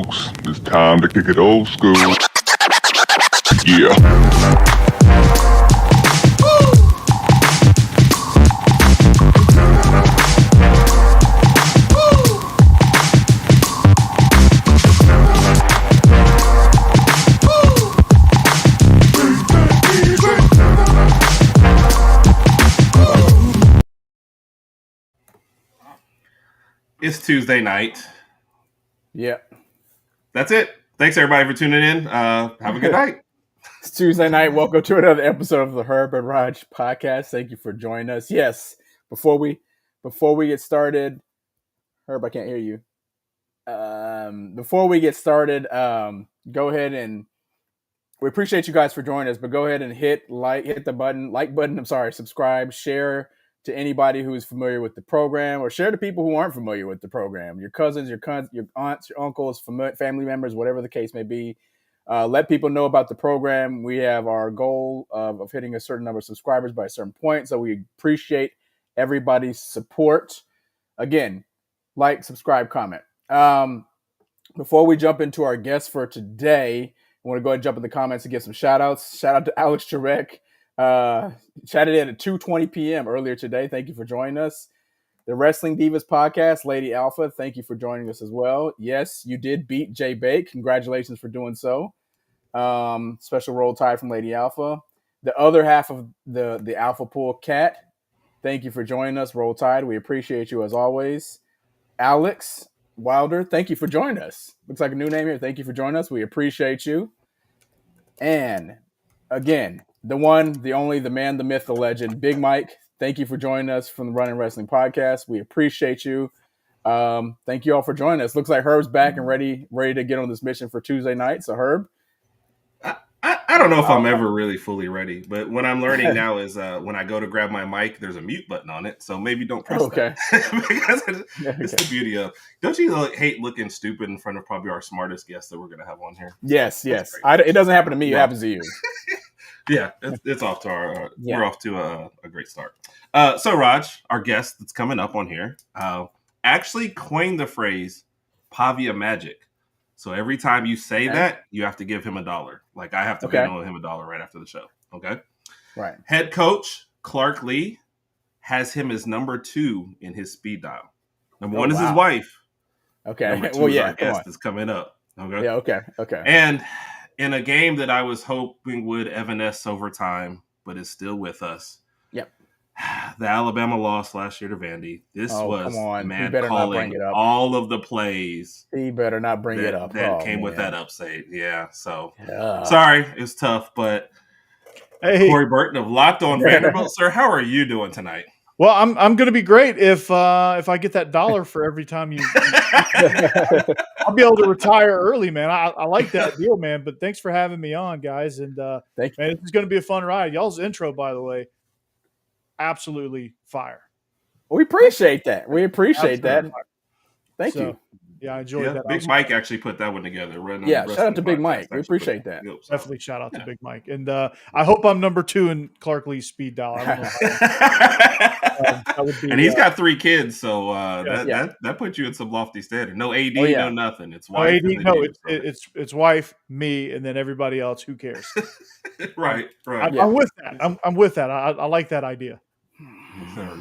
folks. It's time to kick it old school. Yeah. It's Tuesday night. Yeah. That's it. Thanks everybody for tuning in. Have a good night. It's Tuesday night. Welcome to another episode of the Herb and Rodg podcast. Thank you for joining us. Yes. Before we get started, Herb, I can't hear you. Before we get started, go ahead and we appreciate you guys for joining us, but go ahead and hit the button. Subscribe, share to anybody who is familiar with the program, or share to people who aren't familiar with the program. Your cousins, your aunts, your uncles, family members, whatever the case may be. Let people know about the program. We have our goal of hitting a certain number of subscribers by a certain point, so we appreciate everybody's support. Again, like, subscribe, comment. Before we jump into our guest for today, I want to go ahead and jump in the comments and give some shout outs. Shout out to Alex Jarek. Chatted in at 2:20 p.m. earlier today. Thank you for joining us. The Wrestling Divas podcast, Lady Alpha, thank you for joining us as well. Yes, you did beat Jay Bake. Congratulations for doing so. Special roll tide from Lady Alpha. The other half of the Alpha Pool, Cat, thank you for joining us. Roll tide. We appreciate you as always. Alex Wilder, thank you for joining us. Looks like a new name here. Thank you for joining us. We appreciate you. And again, the one, the only, the man, the myth, the legend, Big Mike. Thank you for joining us from the Running Wrestling Podcast. We appreciate you. Thank you all for joining us. Looks like Herb's back and ready to get on this mission for Tuesday night. So Herb, I don't know if I'm ever really fully ready, but what I'm learning now is when I go to grab my mic, there's a mute button on it. So maybe don't press that. Because it's the beauty of, don't you hate looking stupid in front of probably our smartest guests that we're going to have on here? Yes. It doesn't happen to me. It happens to you. Yeah, it's off to our. We're off to a great start. So Rodg, our guest that's coming up on here, actually coined the phrase "Pavia Magic." So every time you say that, you have to give him $1. Like I have to pay him $1 right after the show. Okay. Right. Head coach Clark Lee has him as number 2 in his speed dial. Number 1 is his wife. Okay. Number 2 is our guest that's coming up. Okay. Yeah. Okay. And in a game that I was hoping would evanesce over time, but is still with us. Yep. The Alabama loss last year to Vandy. This was, man, calling all of the plays. He better not bring it up. That came with that upset. Yeah, so sorry, it was tough, but Corey Burton of Locked On Vanderbilt, sir, how are you doing tonight? Well, I'm going to be great if I get that $1 for every time you. I'll be able to retire early, man. I like that deal, man. But thanks for having me on, guys. And thank you. Man, this is going to be a fun ride. Y'all's intro, by the way, absolutely fire. We appreciate that. Thank you. Yeah, I enjoyed that. Big Mike actually put that one together. Shout out to Big Mike. We appreciate that. Definitely shout out to Big Mike. And I hope I'm number 2 in Clark Lee's speed dial. I don't know that would be, and he's got 3 kids, so that puts you in some lofty standard. No AD, no nothing. It's wife. It's wife, me, and then everybody else. Who cares? Right. I'm with that. I'm with that. I like that idea.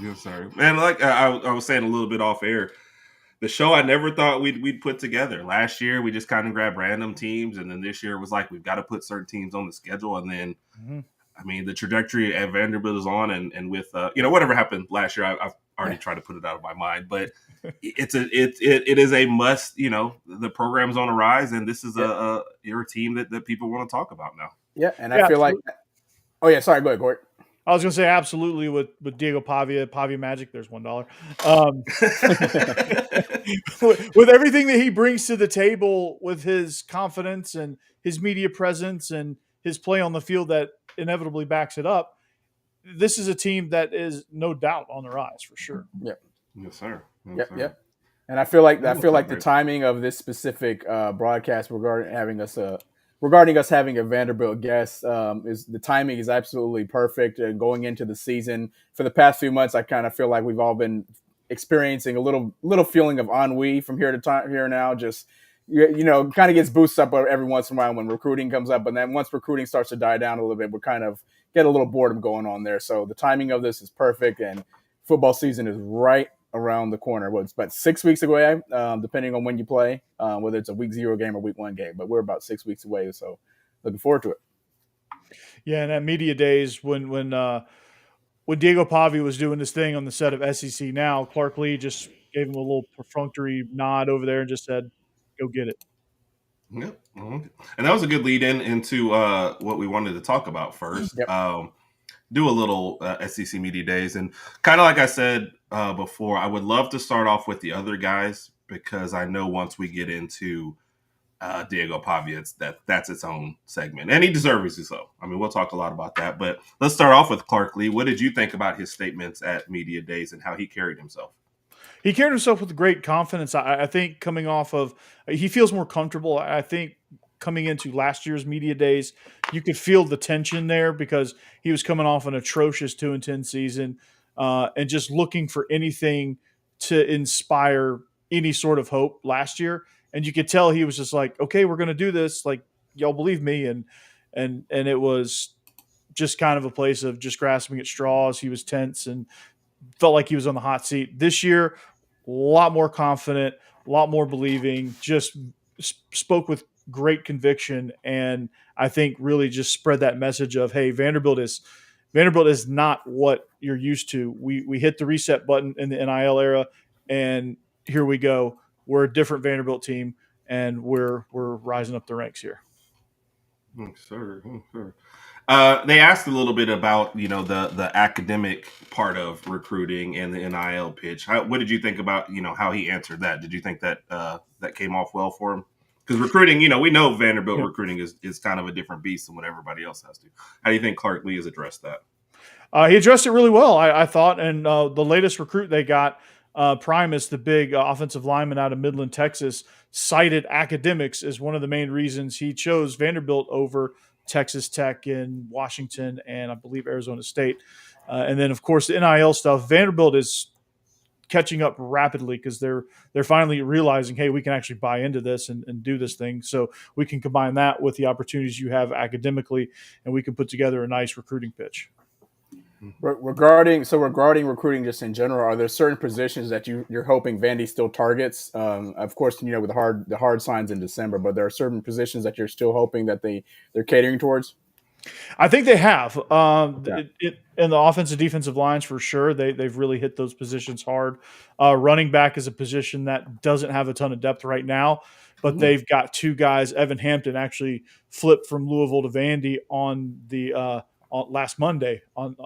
Yes, sir. Man, like I was saying a little bit off air, the show I never thought we'd put together. Last year, we just kind of grabbed random teams, and then this year it was like we've got to put certain teams on the schedule. And then, I mean, the trajectory at Vanderbilt is on, and with whatever happened last year, I've already tried to put it out of my mind. But it is a must. The program's on a rise, and this is you're a team that people want to talk about now. Yeah, and I feel like. Oh yeah, sorry. Go ahead, Gort. I was going to say absolutely with Diego Pavia Magic. There's $1. With everything that he brings to the table, with his confidence and his media presence and his play on the field that inevitably backs it up, this is a team that is no doubt on the rise for sure. Yep. Yes, sir. Yep. And I feel like the timing of this specific broadcast regarding us having a Vanderbilt guest is the timing is absolutely perfect. And going into the season, for the past few months, I kind of feel like we've all been experiencing a little feeling of ennui from here now. Just kind of gets boosted up every once in a while when recruiting comes up. But then once recruiting starts to die down a little bit, we're kind of get a little boredom going on there. So the timing of this is perfect, and football season is right around the corner. Well, it's about 6 weeks away, depending on when you play, whether it's a week 0 game or week 1 game. But we're about 6 weeks away, so looking forward to it. Yeah, and at media days when Diego Pavi was doing this thing on the set of SEC Now, Clark Lee just gave him a little perfunctory nod over there and just said, "Go get it." Yep. And that was a good lead into what we wanted to talk about first. Yep. Do a little SEC Media Days. And kind of like I said before, I would love to start off with the other guys because I know once we get into Diego Pavi, that's its own segment. And he deserves it so. I mean, we'll talk a lot about that. But let's start off with Clark Lee. What did you think about his statements at Media Days and how he carried himself? He carried himself with great confidence. I think coming off of – he feels more comfortable. I think coming into last year's Media Days, you could feel the tension there because he was coming off an atrocious 2-10 season and just looking for anything to inspire any sort of hope last year. And you could tell he was just like, okay, we're going to do this. Like, y'all believe me. And it was just kind of a place of just grasping at straws. He was tense and felt like he was on the hot seat. This year, a lot more confident, a lot more believing, just spoke with great conviction. And I think really just spread that message of, hey, Vanderbilt is not what you're used to. We hit the reset button in the NIL era, and here we go. We're a different Vanderbilt team, and we're rising up the ranks here. Sir. They asked a little bit about the academic part of recruiting and the NIL pitch. What did you think about how he answered that? Did you think that that came off well for him? Because recruiting, we know Vanderbilt recruiting is kind of a different beast than what everybody else has to. How do you think Clark Lee has addressed that? He addressed it really well, I thought. And the latest recruit they got, Primus, the big offensive lineman out of Midland, Texas, cited academics as one of the main reasons he chose Vanderbilt over Texas Tech and Washington and I believe Arizona State. And then, of course, the NIL stuff. Vanderbilt is catching up rapidly because they're finally realizing, hey, we can actually buy into this and do this thing. So we can combine that with the opportunities you have academically, and we can put together a nice recruiting pitch. Regarding recruiting just in general, are there certain positions that you're hoping Vandy still targets? Of course, with the hard signs in December, but there are certain positions that you're still hoping that they're catering towards? I think they have. In the offensive defensive lines for sure, they've really hit those positions hard. Running back is a position that doesn't have a ton of depth right now, but they've got two guys. Evan Hampton actually flipped from Louisville to Vandy on the last Monday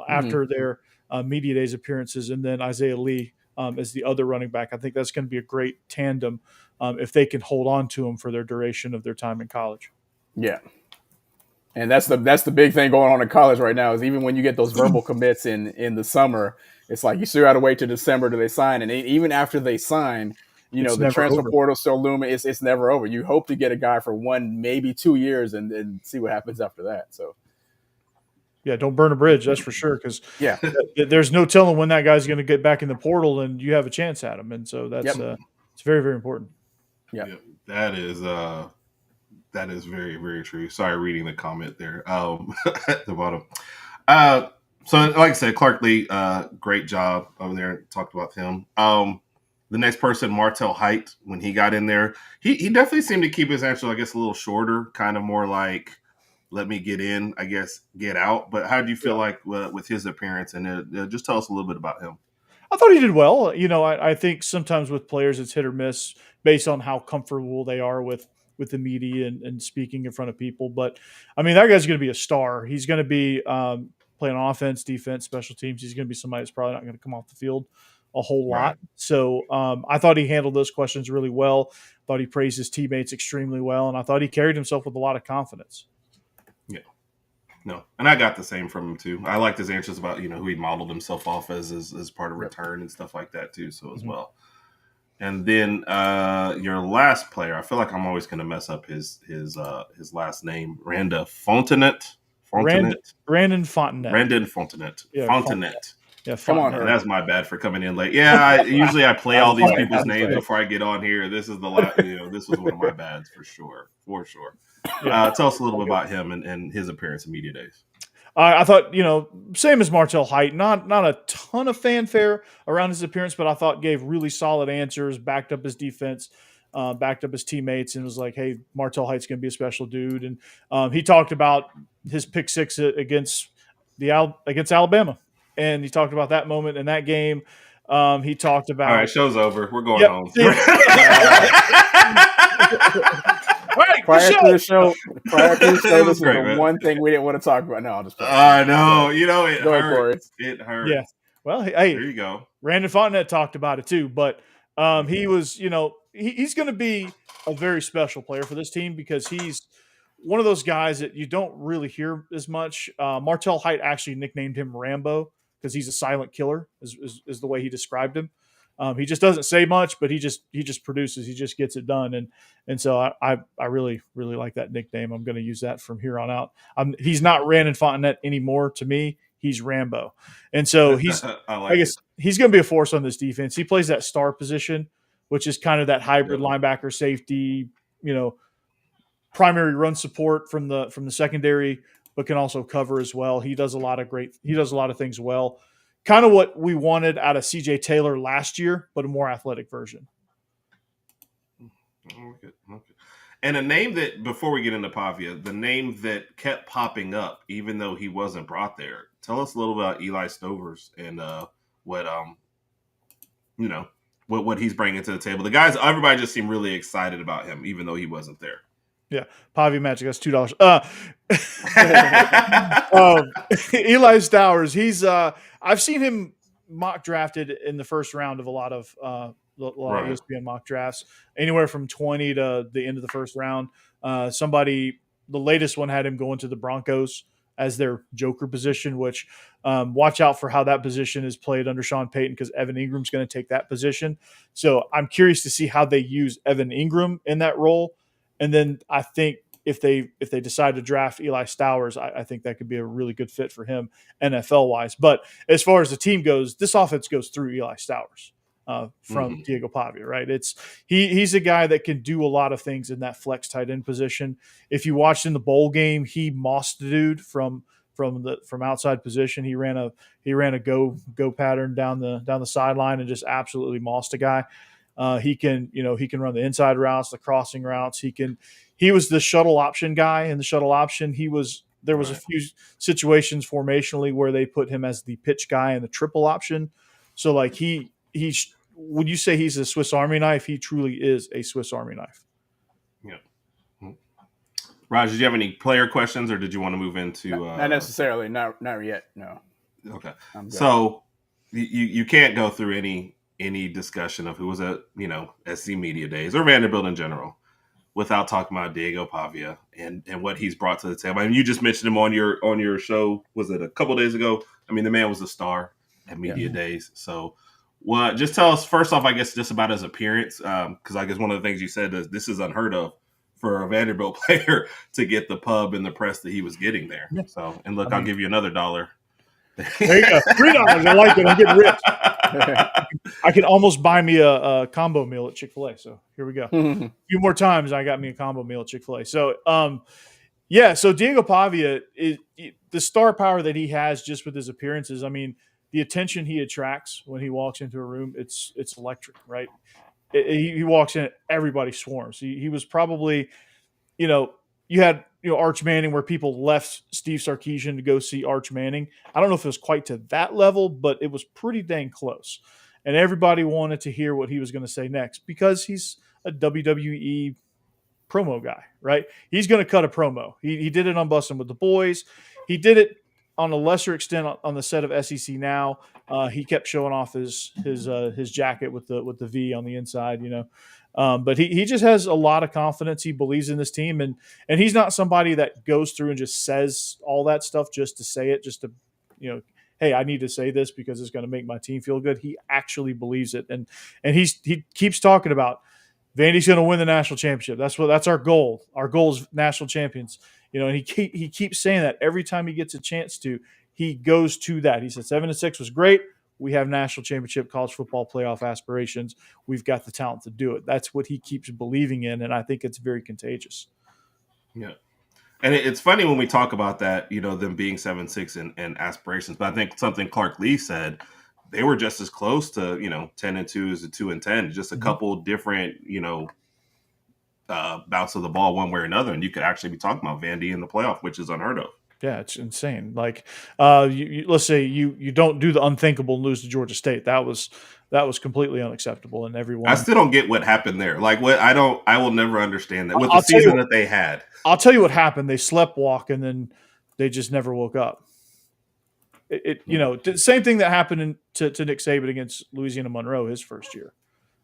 after their Media Days appearances, and then Isaiah Lee as the other running back. I think that's going to be a great tandem if they can hold on to them for their duration of their time in college. Yeah. And that's the big thing going on in college right now is even when you get those verbal commits in the summer, it's like you still got to wait till December till they sign. And even after they sign, the transfer portal still looming. It's never over. You hope to get a guy for 1, maybe 2 years and see what happens after that. So. Yeah, don't burn a bridge, that's for sure, because there's no telling when that guy's going to get back in the portal and you have a chance at him. And so that's it's very, very important. Yeah. That is very, very true. Sorry, reading the comment there at the bottom. So like I said, Clark Lee, great job over there. Talked about him. The next person, Martell Height, when he got in there, he definitely seemed to keep his answer, I guess, a little shorter, kind of more like, let me get in, I guess, get out. But how do you feel like with his appearance? And just tell us a little bit about him. I thought he did well. I think sometimes with players it's hit or miss based on how comfortable they are with the media and speaking in front of people. But, I mean, that guy's going to be a star. He's going to be playing offense, defense, special teams. He's going to be somebody that's probably not going to come off the field a whole lot. So I thought he handled those questions really well. Thought he praised his teammates extremely well. And I thought he carried himself with a lot of confidence. No, and I got the same from him too. I liked his answers about who he modeled himself off as part of return and stuff like that too. So as well, and then your last player, I feel like I'm always going to mess up his last name, Randa Fontenet. Brandon Fontenet. Brandon Fontenet. Yeah, Fontenet. Yeah, Come on, And Herb. that's my bad for coming in late. Yeah, usually I play all these people's names before I get on here. This is the last. This was one of my bads for sure. Tell us a little bit about him and his appearance in media days. I thought, same as Martel Height, not a ton of fanfare around his appearance, but I thought gave really solid answers, backed up his defense, backed up his teammates, and was like, hey, Martel Height's going to be a special dude. And he talked about his pick six against Alabama, and he talked about that moment in that game. He talked about. All right, show's over. We're going home. Right, Prior to the show, this is great, the man. one thing we didn't want to talk about. No, I'll just. I know. It Go ahead, Corey. hurts. It hurts. Yeah. Well, hey, There you go. Brandon Fontenette talked about it too, but he was, he's going to be a very special player for this team because he's one of those guys that you don't really hear as much. Martel Height actually nicknamed him Rambo because he's a silent killer, is the way he described him. He just doesn't say much, but he just produces. He just gets it done, and so I really like that nickname. I'm going to use that from here on out. He's not Brandon Fontenette anymore to me. He's Rambo, and so I guess he's going to be a force on this defense. He plays that star position, which is kind of that hybrid linebacker safety, primary run support from the secondary, but can also cover as well. He does a lot of things well. Kind of what we wanted out of CJ Taylor last year, but a more athletic version. Okay. And a name that, before we get into Pavia, the name that kept popping up, even though he wasn't brought there. Tell us a little about Eli Stovers and what he's bringing to the table. The guys, everybody just seemed really excited about him, even though he wasn't there. Yeah, Pavia Magic. That's $2. Eli Stowers. He's. I've seen him mock drafted in the first round of a lot of ESPN mock drafts, anywhere from 20 to the end of the first round. The latest one had him going to the Broncos as their joker position, which watch out for how that position is played under Sean Payton because Evan Ingram's going to take that position. So I'm curious to see how they use Evan Ingram in that role. And then I think if they decide to draft Eli Stowers, I think that could be a really good fit for him NFL-wise. But as far as the team goes, this offense goes through Eli Stowers from Diego Pavia, right? He's a guy that can do a lot of things in that flex tight end position. If you watched in the bowl game, he mossed the dude from outside position. He ran a go pattern down the sideline and just absolutely mossed a guy. He can run the inside routes, the crossing routes. He was the shuttle option guy in the shuttle option. There was a few situations formationally where they put him as the pitch guy in the triple option. So like would you say he's a Swiss Army knife? He truly is a Swiss Army knife. Yeah. Raj, did you have any player questions or did you want to move into not necessarily, not yet. No. Okay. So you can't go through any discussion of who was at, SC Media Days or Vanderbilt in general without talking about Diego Pavia and what he's brought to the table. I mean, you just mentioned him on your show. Was it a couple days ago? I mean, the man was a star at Media Days. So just tell us first off, I guess, just about his appearance. Because I guess one of the things you said is this is unheard of for a Vanderbilt player to get the pub and the press that he was getting there. Yeah. So, and look, I'll give you another $1. There you go. $3. I like it. I'm getting rich. I can almost buy me a combo meal at Chick-fil-A. So here we go. A few more times I got me a combo meal at Chick-fil-A. So, so Diego Pavia, the star power that he has just with his appearances, I mean, the attention he attracts when he walks into a room, it's electric, right? He walks in, everybody swarms. He was probably, you had Arch Manning where people left Steve Sarkisian to go see Arch Manning. I don't know if it was quite to that level, but it was pretty dang close. And everybody wanted to hear what he was going to say next because he's a WWE promo guy, right? He's going to cut a promo. He did it on Bussin' with the Boys. He did it on a lesser extent on the set of SEC Now. He kept showing off his jacket with the V on the inside, but he just has a lot of confidence. He believes in this team, and he's not somebody that goes through and just says all that stuff just to say it, just to, hey, I need to say this because it's going to make my team feel good. He actually believes it, and he keeps talking about Vandy's going to win the national championship. That's our goal. Our goal is national champions. And he keeps saying that every time he gets a chance to. He goes to that. He said 7-6 was great. We have national championship college football playoff aspirations. We've got the talent to do it. That's what he keeps believing in, and I think it's very contagious. Yeah. And it's funny when we talk about that, them being 7-6 and aspirations. But I think something Clark Lee said, they were just as close to 10-2 as a 2-10, just a couple different bouts of the ball one way or another, and you could actually be talking about Vandy in the playoff, which is unheard of. Yeah, it's insane. Like, let's say you don't do the unthinkable and lose to Georgia State. That was completely unacceptable, and everyone. I still don't get what happened there. Like, I will never understand that with the season that they had. I'll tell you what happened. They sleptwalk, and then they just never woke up. The same thing that happened to Nick Saban against Louisiana Monroe his first year,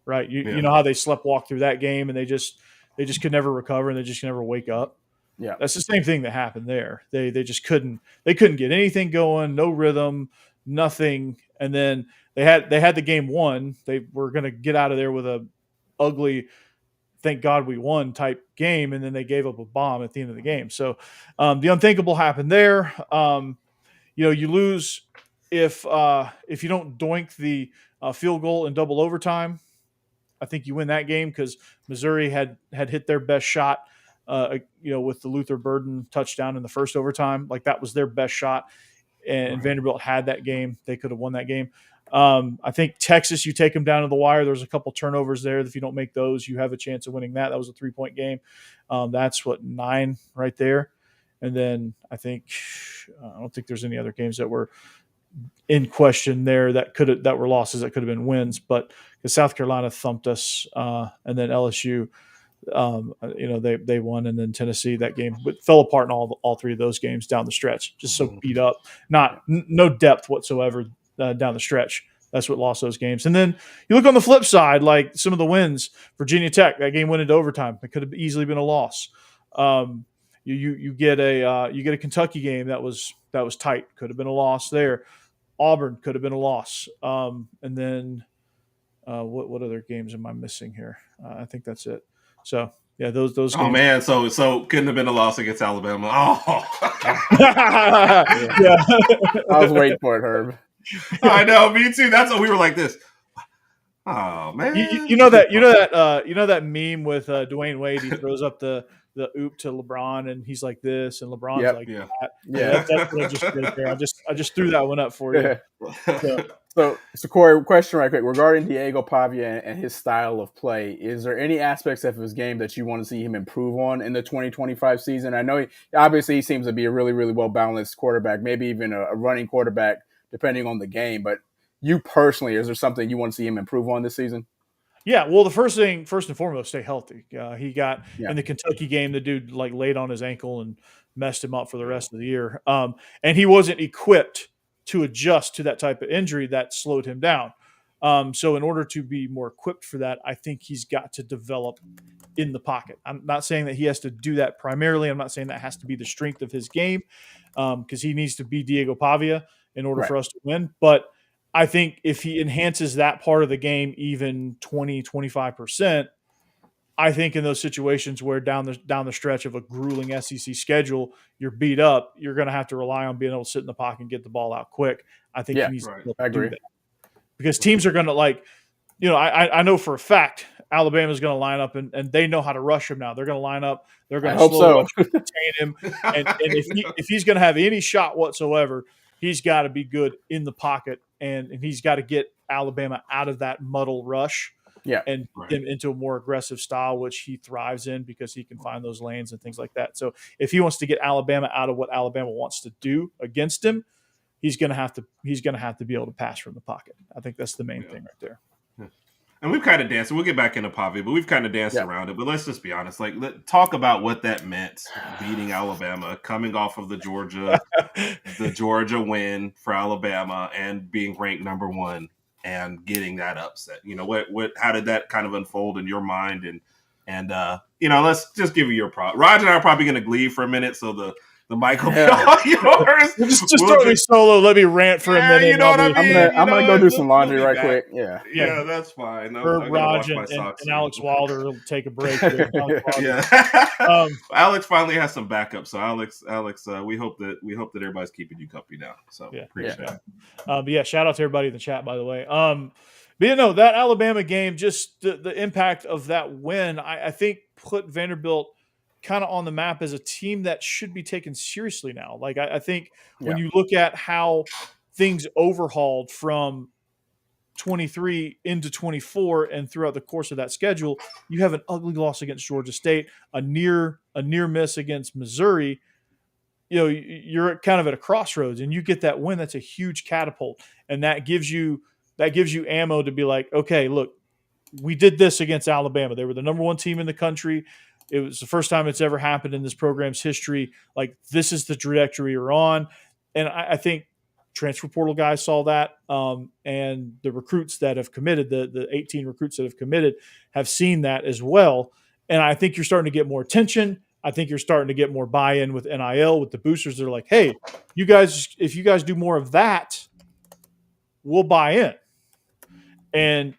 right? You know how they sleptwalk through that game, and they just could never recover, and they just could never wake up. Yeah, that's the same thing that happened there. They just couldn't get anything going, no rhythm, nothing. And then they had the game won. They were going to get out of there with a ugly, thank God we won type game, and then they gave up a bomb at the end of the game. So the unthinkable happened there. You lose if you don't doink the field goal in double overtime. I think you win that game because Missouri had hit their best shot. With the Luther Burton touchdown in the first overtime, like that was their best shot, and Vanderbilt had that game. They could have won that game. I think Texas, you take them down to the wire. There's a couple turnovers there. If you don't make those, you have a chance of winning that. That was a 3-point game. That's 9 right there. And then I don't think there's any other games that were in question there that were losses that could have been wins, but because South Carolina thumped us, and then LSU. They won, and then Tennessee, that game fell apart in all three of those games down the stretch. Just so beat up, no depth whatsoever down the stretch. That's what lost those games. And then you look on the flip side, like some of the wins. Virginia Tech, that game went into overtime. It could have easily been a loss. You get a Kentucky game that was tight. Could have been a loss there. Auburn could have been a loss. And then what other games am I missing here? I think that's it. So yeah, those games. Oh man, so couldn't have been a loss against Alabama. Oh, yeah. I was waiting for it, Herb. I know, me too. That's what we were like this. Oh man, you know that meme with Dwayne Wade. He throws up the oop to LeBron, and he's like this, and LeBron's like that. Yeah, that's what I just did there. I just threw that one up for you. Yeah. So Corey, question right quick regarding Diego Pavia and his style of play. Is there any aspects of his game that you want to see him improve on in the 2025 season? I know he seems to be a really, really well-balanced quarterback, maybe even a running quarterback, depending on the game. But you personally, is there something you want to see him improve on this season? Yeah, well, first and foremost, stay healthy. He got in the Kentucky game, the dude laid on his ankle and messed him up for the rest of the year. And he wasn't equipped to adjust to that type of injury that slowed him down. So in order to be more equipped for that, I think he's got to develop in the pocket. I'm not saying that he has to do that primarily. I'm not saying that has to be the strength of his game, because he needs to be Diego Pavia in order for us to win. But I think if he enhances that part of the game even 20-25%, I think in those situations where down the stretch of a grueling SEC schedule, you're beat up, you're going to have to rely on being able to sit in the pocket and get the ball out quick. I think he needs to do that. Because teams are going to I know for a fact Alabama's going to line up and they know how to rush him now. They're going to line up. They're going to slow contain him. And if he's going to have any shot whatsoever, he's got to be good in the pocket, and he's got to get Alabama out of that muddle rush. And get him into a more aggressive style, which he thrives in because he can find those lanes and things like that. So if he wants to get Alabama out of what Alabama wants to do against him, he's going to have to be able to pass from the pocket. I think that's the main thing right there. And we've kind of danced. We'll get back into Pavia, but we've kind of danced around it. But let's just be honest. Talk about what that meant, beating Alabama, coming off of the Georgia win for Alabama, and being ranked number 1. And getting that upset, how did that kind of unfold in your mind? And let's just give you your prop. Rodg and I are probably going to gleave for a minute, so The mic will be all yours. Just throw me solo. Let me rant for a minute. You know what I mean? I'm gonna go do some laundry right quick. Yeah, that's fine. Herb, Rodg, and Alex Wilder will take a break. Yeah. Alex finally has some backup. So Alex, we hope that everybody's keeping you company now. So appreciate it. But yeah, shout out to everybody in the chat, by the way. But you know, that Alabama game, just the impact of that win, I think put Vanderbilt kind of on the map as a team that should be taken seriously now. Like I think when you look at how things overhauled from 23 into 24 and throughout the course of that schedule, you have an ugly loss against Georgia State, a near miss against Missouri. You know, you're kind of at a crossroads, and you get that win. That's a huge catapult, and that gives you ammo to be like, okay, look, we did this against Alabama. They were the number one team in the country. It was the first time it's ever happened in this program's history. Like, this is the trajectory we're on. And I think transfer portal guys saw that, and the recruits that have committed, the 18 recruits that have committed, have seen that as well. And I think you're starting to get more attention. I think you're starting to get more buy-in with NIL, with the boosters. They're like, hey, you guys, if you guys do more of that, we'll buy in. And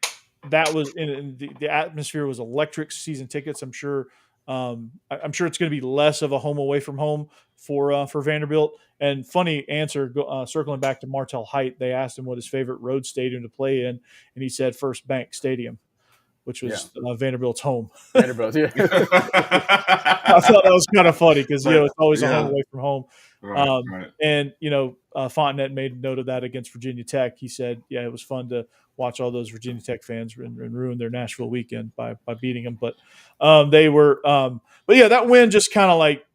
that was in the atmosphere was electric. Season tickets, I'm sure it's going to be less of a home away from home for Vanderbilt. And funny answer, circling back to Martell Height, they asked him what his favorite road stadium to play in, and he said First Bank Stadium, which was Vanderbilt's home. Vanderbilt, yeah. I thought that was kind of funny because it's always a home away from home. Right. And Fontenette made note of that against Virginia Tech. He said, it was fun to watch all those Virginia Tech fans and ruin their Nashville weekend by beating them. But that win just kind of like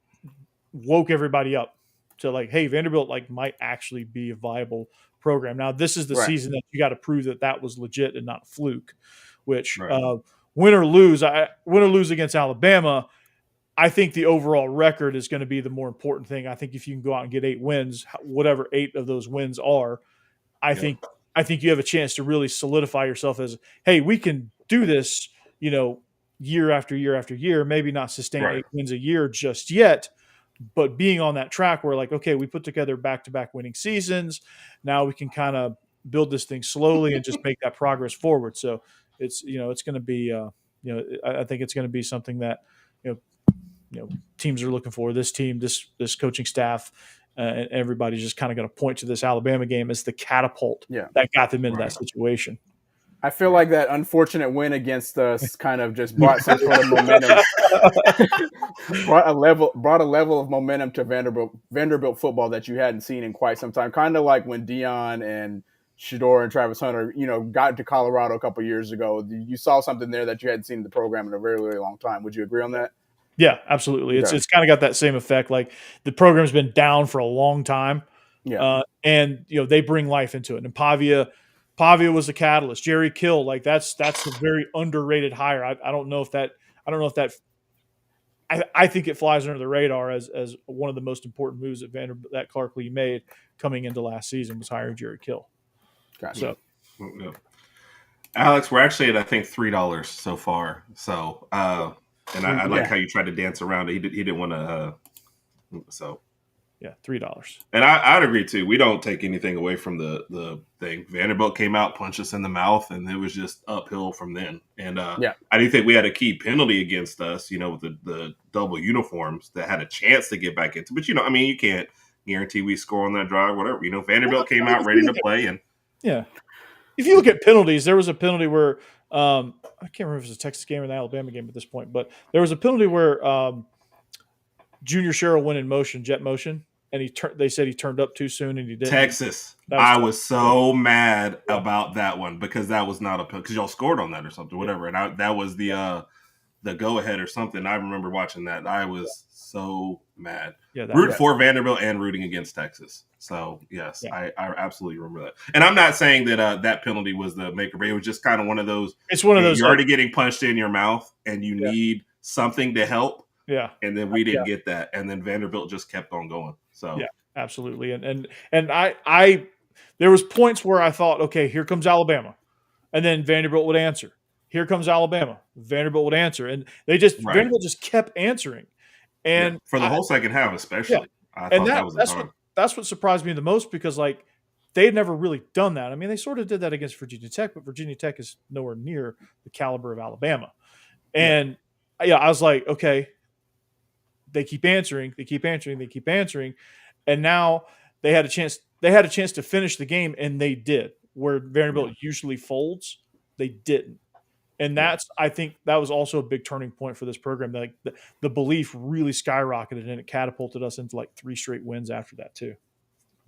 woke everybody up to like, hey, Vanderbilt might actually be a viable program. Now, this is the season that you got to prove that was legit and not a fluke, which win or lose against Alabama, I think the overall record is going to be the more important thing. I think if you can go out and get 8 wins, whatever 8 of those wins are, I think you have a chance to really solidify yourself as, hey, we can do this, year after year after year, maybe not sustain 8 wins a year just yet, but being on that track where like, okay, we put together back-to-back winning seasons. Now we can kind of build this thing slowly and just make that progress forward. So it's going to be, I think it's going to be something that, teams are looking for. This team, this coaching staff, and everybody's just kind of going to point to this Alabama game as the catapult that got them into that situation. I feel like that unfortunate win against us kind of just brought some sort of momentum, brought a level of momentum to Vanderbilt football that you hadn't seen in quite some time. Kind of like when Deion and Shedeur and Travis Hunter, got to Colorado a couple years ago. You saw something there that you hadn't seen in the program in a very, very long time. Would you agree on that? Yeah, absolutely. It's kind of got that same effect. Like the program's been down for a long time, and they bring life into it. And Pavia was the catalyst. Jerry Kill, like that's a very underrated hire. I don't know if that. I think it flies under the radar as one of the most important moves that Clark Lee made coming into last season was hiring Jerry Kill. Gotcha. So, Alex, we're actually at I think $3 so far. So. And I like how you tried to dance around it. He didn't want to. $3. And I'd agree too. We don't take anything away from the thing. Vanderbilt came out, punched us in the mouth, and it was just uphill from then. And I do think we had a key penalty against us. With the double uniforms that had a chance to get back into. But you can't guarantee we score on that drive. Whatever. Vanderbilt came out ready to play, and if you look at penalties, there was a penalty where. I can't remember if it was a Texas game or the Alabama game at this point, but there was a penalty where Junior Sherrill went in jet motion, and they said he turned up too soon and he didn't. Texas. I was so mad about that one because that was not a penalty because y'all scored on that or something, whatever. And that was the go ahead or something. I remember watching that. I was so mad. Root for Vanderbilt and rooting against Texas. So yes, I absolutely remember that. And I'm not saying that that penalty was the make or break. It was just kind of one of those. It's one of those. You're already getting punched in your mouth, and you need something to help. Yeah. And then we didn't get that, and then Vanderbilt just kept on going. So absolutely. And I there was points where I thought, okay, here comes Alabama, and then Vanderbilt would answer. Here comes Alabama. Vanderbilt would answer, and Vanderbilt just kept answering. And for the whole second half, especially. I And thought that was a time. that's what surprised me the most, because like they had never really done that. I mean, they sort of did that against Virginia Tech, but Virginia Tech is nowhere near the caliber of Alabama. And I was like, okay, they keep answering, and now they had a chance. They had a chance to finish the game, and they did. Where Vanderbilt usually folds, they didn't. And I think that was also a big turning point for this program. Like the belief really skyrocketed, and it catapulted us into like 3 straight wins after that too.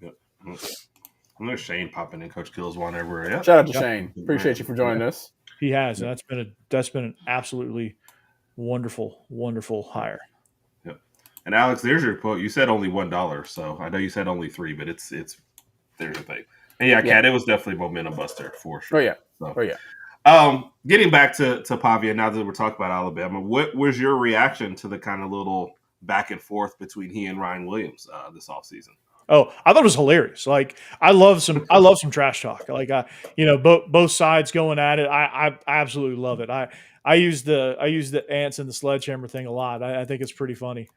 Yep. And there's Shane popping in. Coach Kills one everywhere. Yeah. Shout out to Shane. Appreciate you for joining us. He has, and that's been an absolutely wonderful hire. Yep. And Alex, there's your quote. You said only $1, so I know you said only 3, but it's there's the thing. And Kat, it was definitely a momentum buster for sure. Oh yeah. So, oh yeah. Getting back to Pavia, now that we're talking about Alabama, what was your reaction to the kind of little back and forth between he and Ryan Williams this offseason? Oh, I thought it was hilarious. Like I love some trash talk. Like both sides going at it. I absolutely love it. I use the ants and the sledgehammer thing a lot. I think it's pretty funny.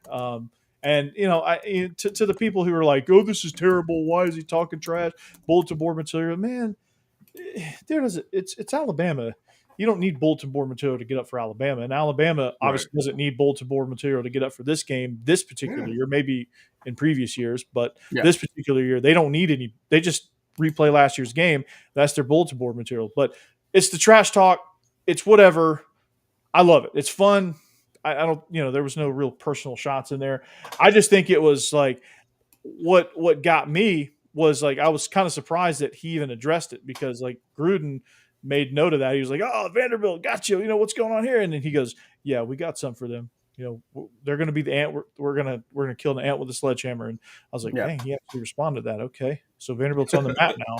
And to the people who are like, oh, this is terrible. Why is he talking trash? Bulletin board material, man. It's Alabama. You don't need bulletin board material to get up for Alabama, and Alabama obviously doesn't need bulletin board material to get up for this game this particular year. Maybe in previous years, but this particular year they don't need any. They just replay last year's game. That's their bulletin board material. But it's the trash talk. It's whatever. I love it. It's fun. I don't. There was no real personal shots in there. I just think it was like what got me was like I was kind of surprised that he even addressed it, because like Gruden made note of that. He was like, "Oh, Vanderbilt got you. What's going on here?" And then he goes, "Yeah, we got some for them. They're going to be the ant. We're gonna kill the ant with a sledgehammer." And I was like, "Dang, he actually responded to that. Okay, so Vanderbilt's on the map now."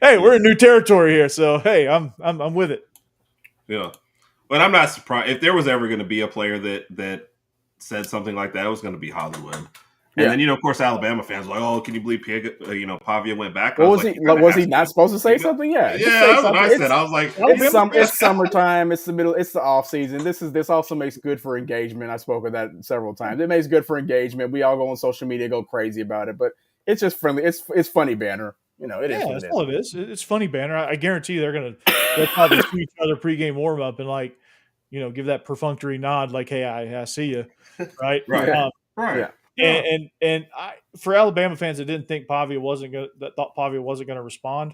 Hey, we're in new territory here, so hey, I'm with it. Yeah, but I'm not surprised if there was ever going to be a player that said something like that. It was going to be Hollywood. And then, of course, Alabama fans were like, "Oh, can you believe Pavia went back?" Was he not supposed to say something? Yeah, that's what I said. I was like, "It's summertime. It's the middle. It's the off season. This also makes good for engagement." I spoke of that several times. It makes good for engagement. We all go on social media, go crazy about it, but it's just friendly. It's funny banner. It is. That's all it is. It's funny banner. I guarantee they'll probably see each other pregame warm up and like, give that perfunctory nod, like, "Hey, I see you," right? Right. Yeah. And for Alabama fans that didn't think Pavia wasn't going to respond.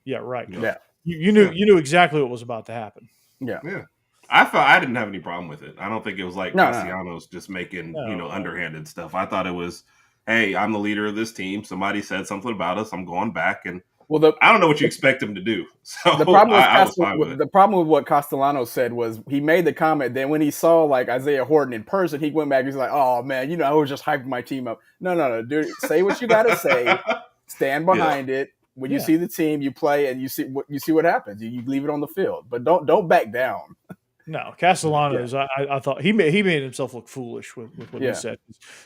Yeah, right. Yeah. You knew exactly what was about to happen. Yeah. Yeah. I didn't have any problem with it. I don't think it was like Castellanos just making, underhanded stuff. I thought it was, hey, I'm the leader of this team. Somebody said something about us. I'm going back. And I don't know what you expect him to do. So the problem with what Castellanos said was he made the comment. Then when he saw like Isaiah Horton in person, he went back. He's like, "Oh man, I was just hyping my team up." No, dude. Say what you got to say. Stand behind it. When you see the team, you play, and you see what happens. You leave it on the field, but don't back down. No, Castellanos, I thought he made himself look foolish with what he said.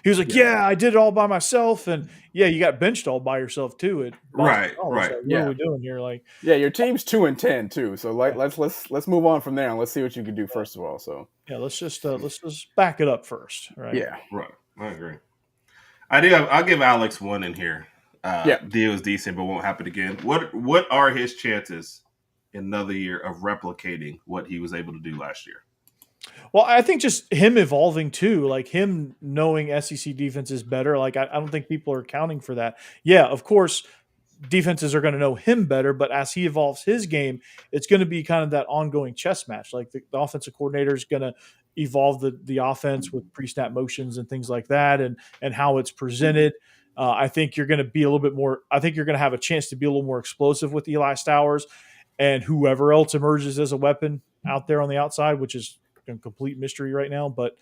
He was like, "Yeah, I did it all by myself," and you got benched all by yourself too. Right. Like, what are we doing here? Like, your team's 2-10 too. So like, let's move on from there and let's see what you can do first of all. So let's just back it up first, right? Yeah, right. I agree. I'll give Alex one in here. Deal is decent, but won't happen again. What are his chances another year of replicating what he was able to do last year? Well, I think just him evolving too, like him knowing SEC defense is better. Like I don't think people are accounting for that. Yeah, of course, defenses are going to know him better, but as he evolves his game, it's going to be kind of that ongoing chess match. Like the offensive coordinator is going to evolve the offense with pre-snap motions and things like that, and how it's presented. I think you're going to be a little bit more. I think you're going to have a chance to be a little more explosive with Eli Stowers and whoever else emerges as a weapon out there on the outside, which is a complete mystery right now. But,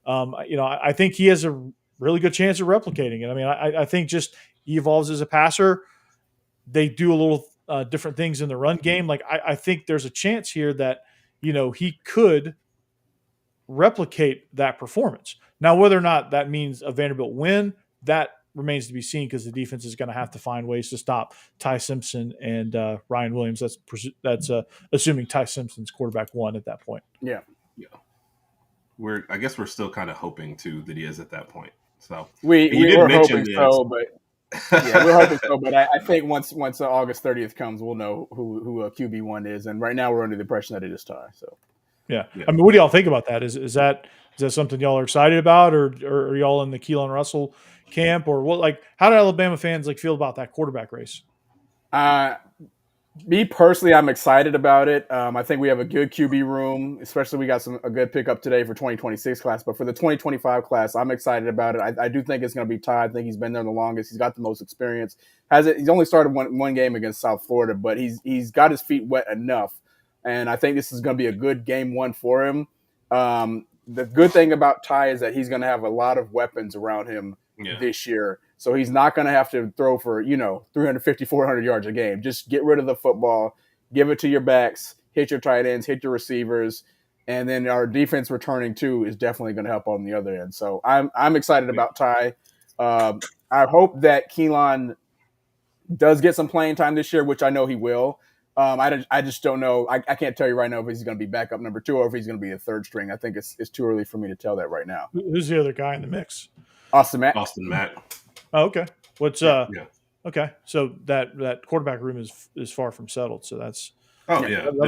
I think he has a really good chance of replicating it. I mean, I think just he evolves as a passer. They do a little different things in the run game. Like, I think there's a chance here that, he could replicate that performance. Now, whether or not that means a Vanderbilt win, that remains to be seen, because the defense is going to have to find ways to stop Ty Simpson and Ryan Williams. That's assuming Ty Simpson's quarterback one at that point. Yeah. I guess we're still kind of hoping too that he is at that point. So We and you did were mention hoping this. so, but yeah, we're hoping so. But I think once August 30th comes, we'll know who QB1 is. And right now, we're under the impression that it is Ty. So Yeah. Yeah. I mean, what do y'all think about that? Is that something y'all are excited about, or are y'all in the Keelan Russell camp, or what? Like, how do Alabama fans feel about that quarterback race? Me personally, I'm excited about it. I think we have a good QB room, especially we got a good pickup today for 2026 class. But for the 2025 class, I'm excited about it. I do think it's going to be Ty. I think he's been there the longest. He's got the most experience. He's only started one game against South Florida, but he's got his feet wet enough. And I think this is going to be a good game one for him. The good thing about Ty is that he's going to have a lot of weapons around him this year. So he's not going to have to throw for, 350, 400 yards a game. Just get rid of the football, give it to your backs, hit your tight ends, hit your receivers, and then our defense returning too is definitely going to help on the other end. So I'm excited about Ty. I hope that Keelan does get some playing time this year, which I know he will. I just don't know. I can't tell you right now if he's going to be backup number 2 or if he's going to be a third string. I think it's too early for me to tell that right now. Who's the other guy in the mix? Austin Mack. Oh, okay. What's okay? So that quarterback room is far from settled. So that's that'll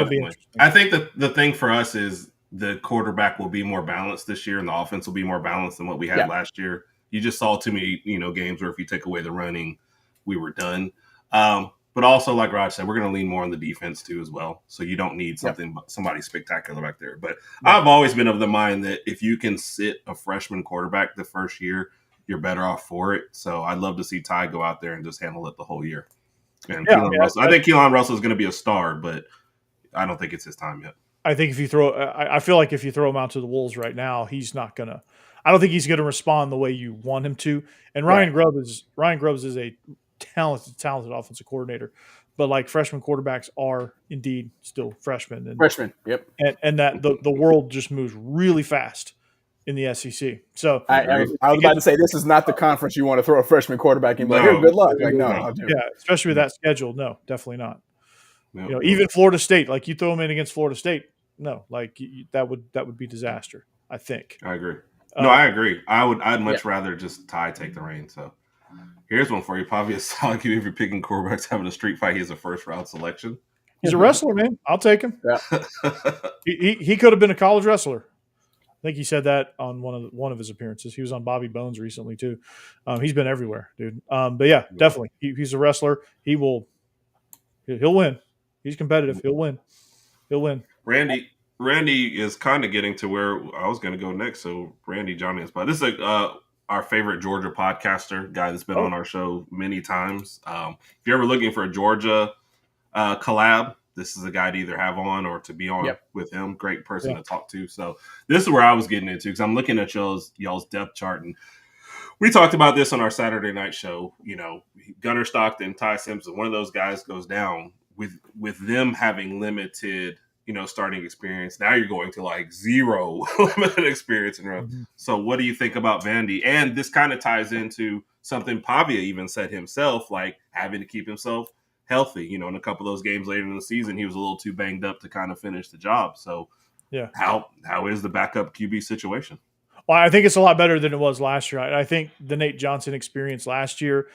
be interesting. I think that the thing for us is the quarterback will be more balanced this year, and the offense will be more balanced than what we had last year. You just saw too many games where if you take away the running, we were done. But also, like Rodg said, we're going to lean more on the defense too as well. So you don't need somebody spectacular back there. But I've always been of the mind that if you can sit a freshman quarterback the first year, you're better off for it. So I'd love to see Ty go out there and just handle it the whole year. And I think Keelan Russell is going to be a star, but I don't think it's his time yet. I think I feel like if you throw him out to the Wolves right now, he's not going to. I don't think he's going to respond the way you want him to. And Ryan Grubbs is a talented offensive coordinator, but freshman quarterbacks are indeed still freshmen. Freshmen, yep. And that the world just moves really fast in the SEC. So I was about to say this is not the conference you want to throw a freshman quarterback in. But good luck. Especially with that schedule, no, definitely not. No. Even Florida State, you throw them in against Florida State, no, that would be disaster. I think. I agree. I agree. I'd much rather just Ty take the reins. So. Here's one for you. Probably a solid QB if you're picking quarterbacks having a street fight. He's a first round selection. He's a wrestler, man. I'll take him. Yeah. he could have been a college wrestler. I think he said that on one of his appearances. He was on Bobby Bones recently too. He's been everywhere, dude. But yeah, definitely. He's a wrestler. He'll win. He's competitive. He'll win. Randy is kind of getting to where I was going to go next. So Randy, Johnny, this is our favorite Georgia podcaster, guy that's been on our show many times. If you're ever looking for a Georgia collab, this is a guy to either have on or to be on with him. Great person to talk to. So this is where I was getting into because I'm looking at y'all's depth chart. And we talked about this on our Saturday night show. Gunnar Stockton, Ty Simpson, one of those guys goes down with them having limited starting experience. Now you're going to zero limited experience in row. Mm-hmm. So what do you think about Vandy? And this kind of ties into something Pavia even said himself, having to keep himself healthy. In a couple of those games later in the season, he was a little too banged up to kind of finish the job. So how is the backup QB situation? Well, I think it's a lot better than it was last year. I think the Nate Johnson experience last year,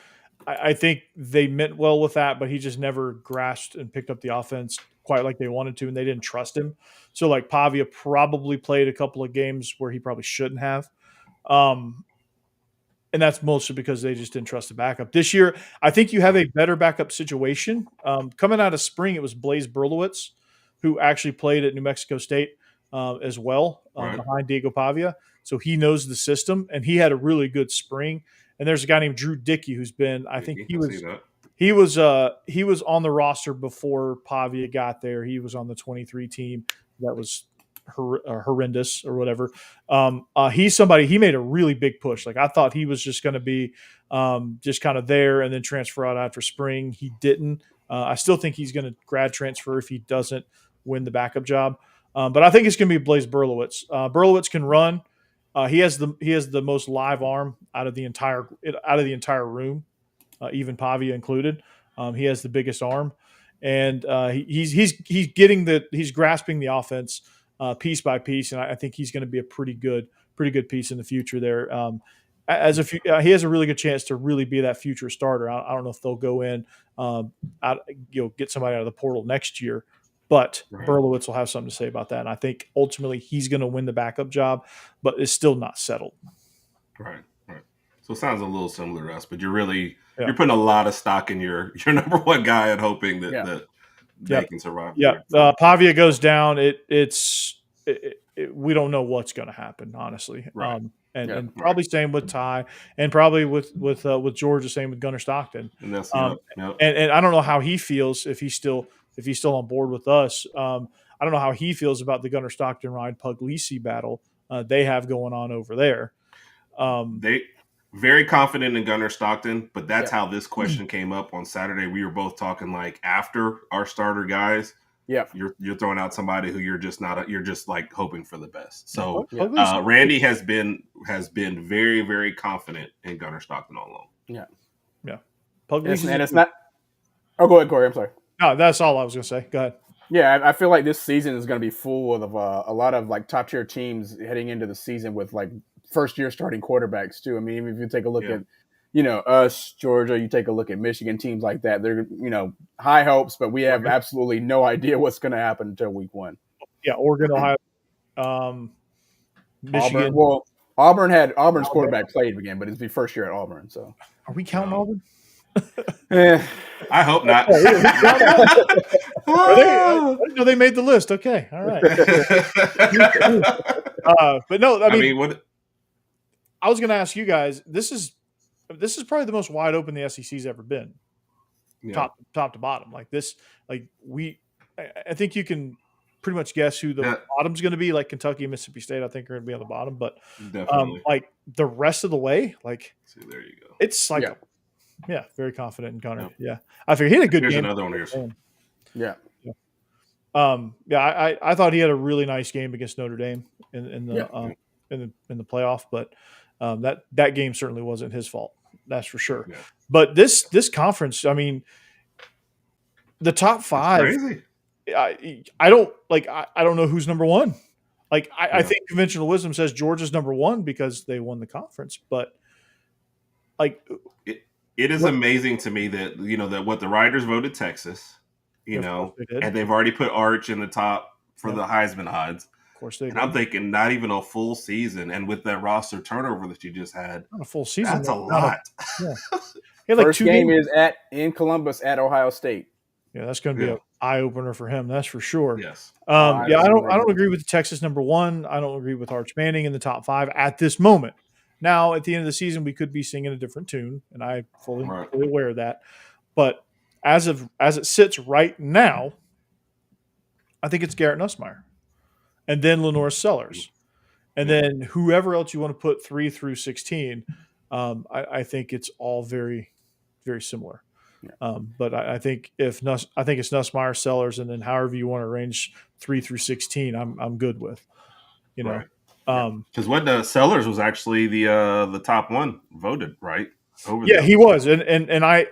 I think they meant well with that, but he just never grasped and picked up the offense quite like they wanted to, and they didn't trust him. So Pavia probably played a couple of games where he probably shouldn't have. And that's mostly because they just didn't trust the backup. This year, I think you have a better backup situation. Coming out of spring, it was Blaze Berlowitz, who actually played at New Mexico State as well, behind Diego Pavia. So he knows the system, and he had a really good spring. And there's a guy named Drew Dickey who's been, I think he was on the roster before Pavia got there. He was on the 23 team that was horrendous or whatever. He's somebody, he made a really big push. I thought he was just going to be just kind of there and then transfer out after spring. He didn't. I still think he's going to grad transfer if he doesn't win the backup job. But I think it's going to be Blaze Berlowitz. Berlowitz can run. He has the most live arm out of the entire room, even Pavia included. He has the biggest arm, and he's grasping the offense piece by piece, and I think he's going to be a pretty good piece in the future there. He has a really good chance to really be that future starter. I don't know if they'll go in, get somebody out of the portal next year, but Berlowitz will have something to say about that. And I think ultimately he's going to win the backup job, but it's still not settled. Right. So it sounds a little similar to us, but you're putting a lot of stock in your number one guy and hoping that they can survive. Yeah, Pavia goes down. We don't know what's going to happen, honestly. Right. And probably same with Ty, and probably with George, the same with Gunnar Stockton. And that's and I don't know how he feels if he's still on board with us. I don't know how he feels about the Gunnar Stockton Ryan Puglisi battle they have going on over there. They very confident in Gunnar Stockton, but that's how this question came up on Saturday. We were both talking like after our starter guys. Yeah, you're throwing out somebody who you're just like hoping for the best. So Randy has been very, very confident in Gunnar Stockton all along. Yeah. And it's not. Oh, go ahead, Corey. I'm sorry. No, that's all I was going to say. Go ahead. Yeah, I feel like this season is going to be full of a lot of like top tier teams heading into the season with like first year starting quarterbacks too. I mean, even if you take a look at us, Georgia, you take a look at Michigan, teams like that. They're high hopes, but we have absolutely no idea what's going to happen until week 1. Yeah, Oregon, Ohio, Michigan. Auburn's quarterback played again, but it's the first year at Auburn. So are we counting Auburn? I hope not. They made the list. Okay, all right. But no, I mean what? I was going to ask you guys. This is probably the most wide open the SEC's ever been, top to bottom. Like this, I think you can pretty much guess who the bottom's going to be. Like Kentucky and Mississippi State, I think are going to be on the bottom. But like the rest of the way, like see, there you go. It's like very confident in Gunnar. Yeah, I figured he had a good game. Here's another one of yours. I thought he had a really nice game against Notre Dame in the playoff, but that game certainly wasn't his fault. That's for sure. Yeah. But this conference, I mean, the top 5. I don't know who's number 1. Like I think conventional wisdom says Georgia's number 1 because they won the conference, but like it is amazing to me that that what the writers voted Texas, and they've already put Arch in the top for the Heisman odds. Of course they did. And I'm thinking not even a full season, and with that roster turnover that you just had, not a full season. That's a lot. First game is in Columbus at Ohio State. Yeah, that's going to be an eye opener for him. That's for sure. Yes. I don't agree with the Texas number 1. I don't agree with Arch Manning in the top 5 at this moment. Now, at the end of the season, we could be singing a different tune, and I'm fully aware of that. But as it sits right now, I think it's Garrett Nussmeier, and then Lenore Sellers, and then whoever else you want to put 3 through 16. I think it's all very, very similar. Yeah. But I think it's Nussmeier, Sellers, and then however you want to arrange 3 through 16, I'm good with. Right. Because what Sellers was actually the top one voted, right? He was, and I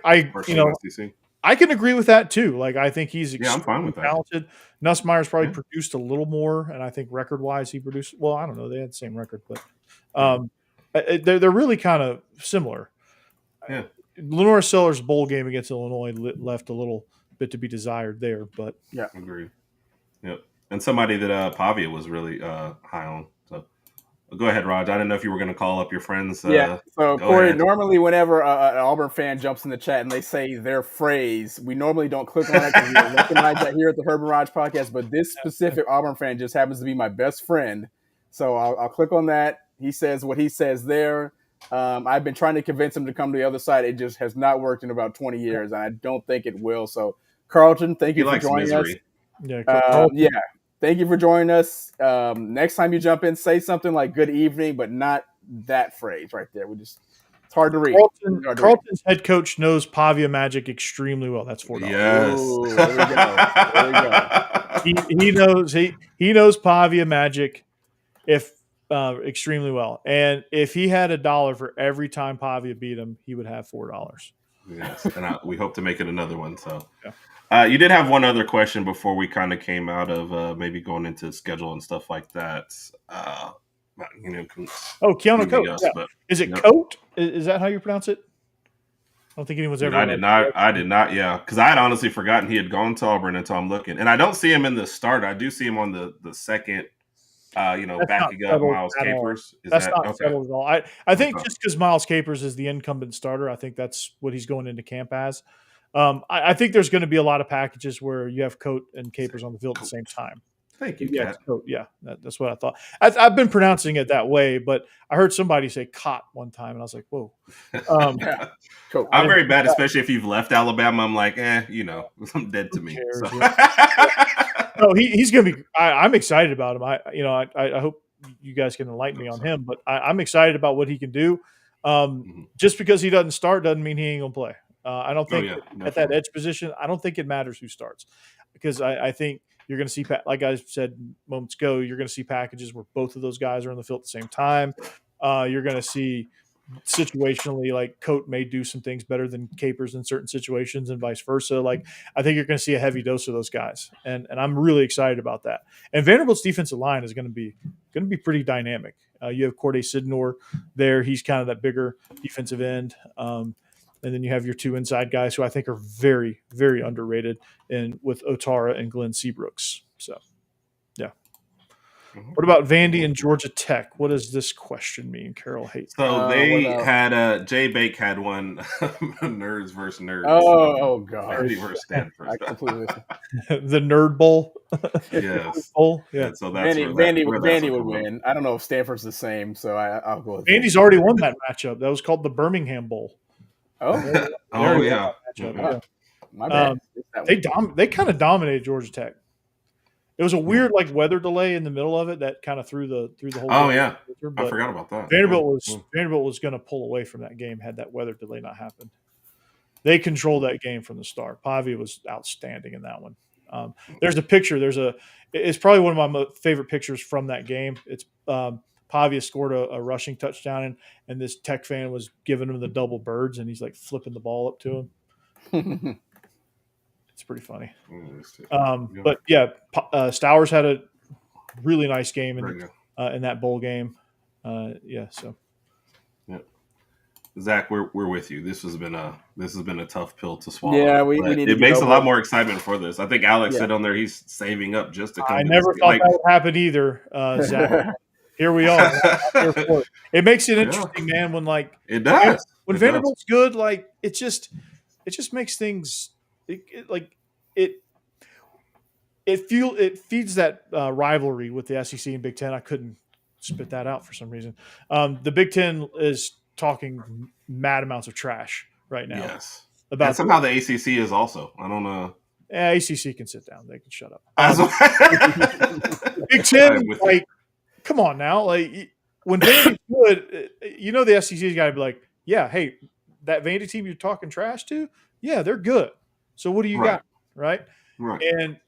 I can agree with that too. Like I think he's I'm fine with talented. That. Nussmeier's probably produced a little more, and I think record wise he produced. Well, I don't know, they had the same record, but they're really kind of similar. Yeah, Lenore Sellers' bowl game against Illinois left a little bit to be desired there, but agreed. Yep, and somebody that Pavia was really high on. So go ahead, Rodg. I didn't know if you were going to call up your friends. So Corey, normally whenever an Auburn fan jumps in the chat and they say their phrase, we normally don't click on it because we recognize that here at the Herb and Rodg podcast. But this specific Auburn fan just happens to be my best friend, so I'll click on that. He says what he says there. I've been trying to convince him to come to the other side. It just has not worked in about 20 years, and I don't think it will. So, Carlton, thank you for joining us. Yeah, thank you for joining us. Next time you jump in, say something like "Good evening," but not that phrase right there. It's hard to read. Carlton's head coach knows Pavia Magic extremely well. That's $4. Yes, ooh, there we go. He knows Pavia Magic extremely well, and if he had $1 for every time Pavia beat him, he would have $4. Yes, and we hope to make it another one. So, Yeah. you did have one other question before we kind of came out of maybe going into schedule and stuff like that. Keanu Coat. Us, Yeah. but Is it Coat? Is that how you pronounce it? I don't think anyone's dude, ever. I did not. Yeah, because I had honestly forgotten he had gone to Auburn until I'm looking, and I don't see him in the start. I do see him on the second. Backing up Miles Capers. That's not settled at all. I think just because Miles Capers is the incumbent starter, I think that's what he's going into camp as. I think there's going to be a lot of packages where you have Coat and Capers on the field at the same time. Thank you, yeah, Coat. Yeah, that's what I thought. I've been pronouncing it that way, but I heard somebody say "cot" one time, and I was like, "Whoa." Coat. I'm very bad, especially if you've left Alabama. I'm like, I'm dead to me. Cares, So. No, he's going to be. I'm exciid about him. I hope you guys can enlighten me on him, but I'm excited about what he can do. Just because he doesn't start doesn't mean he ain't going to play. I don't think at that edge position, I don't think it matters who starts, because I think you're going to see, like I said moments ago, you're going to see packages where both of those guys are on the field at the same time. You're going to see situationally, like Coat may do some things better than Capers in certain situations and vice versa. Like, I think you're going to see a heavy dose of those guys, and I'm really excited about that. And Vanderbilt's defensive line is going to be pretty dynamic. You have Corday Sidnor there; he's kind of that bigger defensive end, and then you have your two inside guys who I think are very, very underrated, and with Otara and Glenn Seabrooks. So, yeah. What about Vandy and Georgia Tech? What does this question mean? Carol hates. So they had Jay Bake had one nerds versus nerds. Oh god, Vandy versus Stanford. I completely the Nerd Bowl. Yes. Bowl. Yeah. So that's Vandy would win. I don't know if Stanford's the same, so I'll go with Vandy's already won that matchup. That was called the Birmingham Bowl. Oh, yeah. My bad. They kind of dominated Georgia Tech. It was a weird weather delay in the middle of it that kind of threw the whole. Oh yeah, I forgot about that. Vanderbilt was going to pull away from that game had that weather delay not happened. They controlled that game from the start. Pavia was outstanding in that one. There's a picture. It's probably one of my favorite pictures from that game. It's Pavia scored a rushing touchdown, and this Tech fan was giving him the double birds, and he's like flipping the ball up to him. It's pretty funny. But yeah, Stowers had a really nice game in that bowl game. So. Yeah. Zach, we're with you. This has been a tough pill to swallow. Yeah, we need it makes a lot more excitement for this. I think Alex said on there he's saving up just to come. I never thought that would happen either, Zach. Here we are. It makes it interesting, man. When it does. When Vanderbilt's good, it just makes things it feeds that rivalry with the SEC and Big Ten. I couldn't spit that out for some reason. The Big Ten is talking mad amounts of trash right now. Yes. And somehow the ACC is also. I don't know. Yeah, ACC can sit down. They can shut up. Big Ten, come on now. When Vandy's good, the SEC's got to be like, yeah, hey, that Vandy team you're talking trash to, yeah, they're good. So what do you got, right? Right. And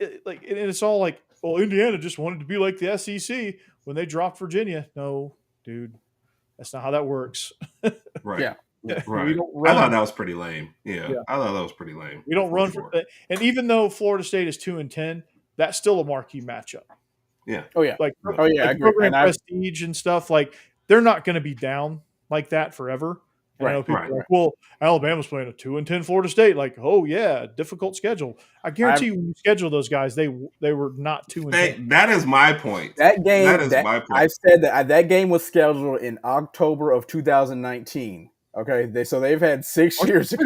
and it's all like, well, Indiana just wanted to be like the SEC when they dropped Virginia. No, dude, that's not how that works. Right. Yeah. Right. I thought that was pretty lame. Yeah. I thought that was pretty lame. We don't run for and even though Florida State is 2-10, that's still a marquee matchup. Yeah. Oh yeah. I agree. Program prestige and stuff, they're not going to be down like that forever. I know people are like, well, Alabama's playing a 2-10 Florida State. Oh yeah, difficult schedule. I guarantee you, when you schedule those guys, they were not 2-10. That is my point. That game. That is my point. I said that game was scheduled in October of 2019. Okay, so they've had 6 years to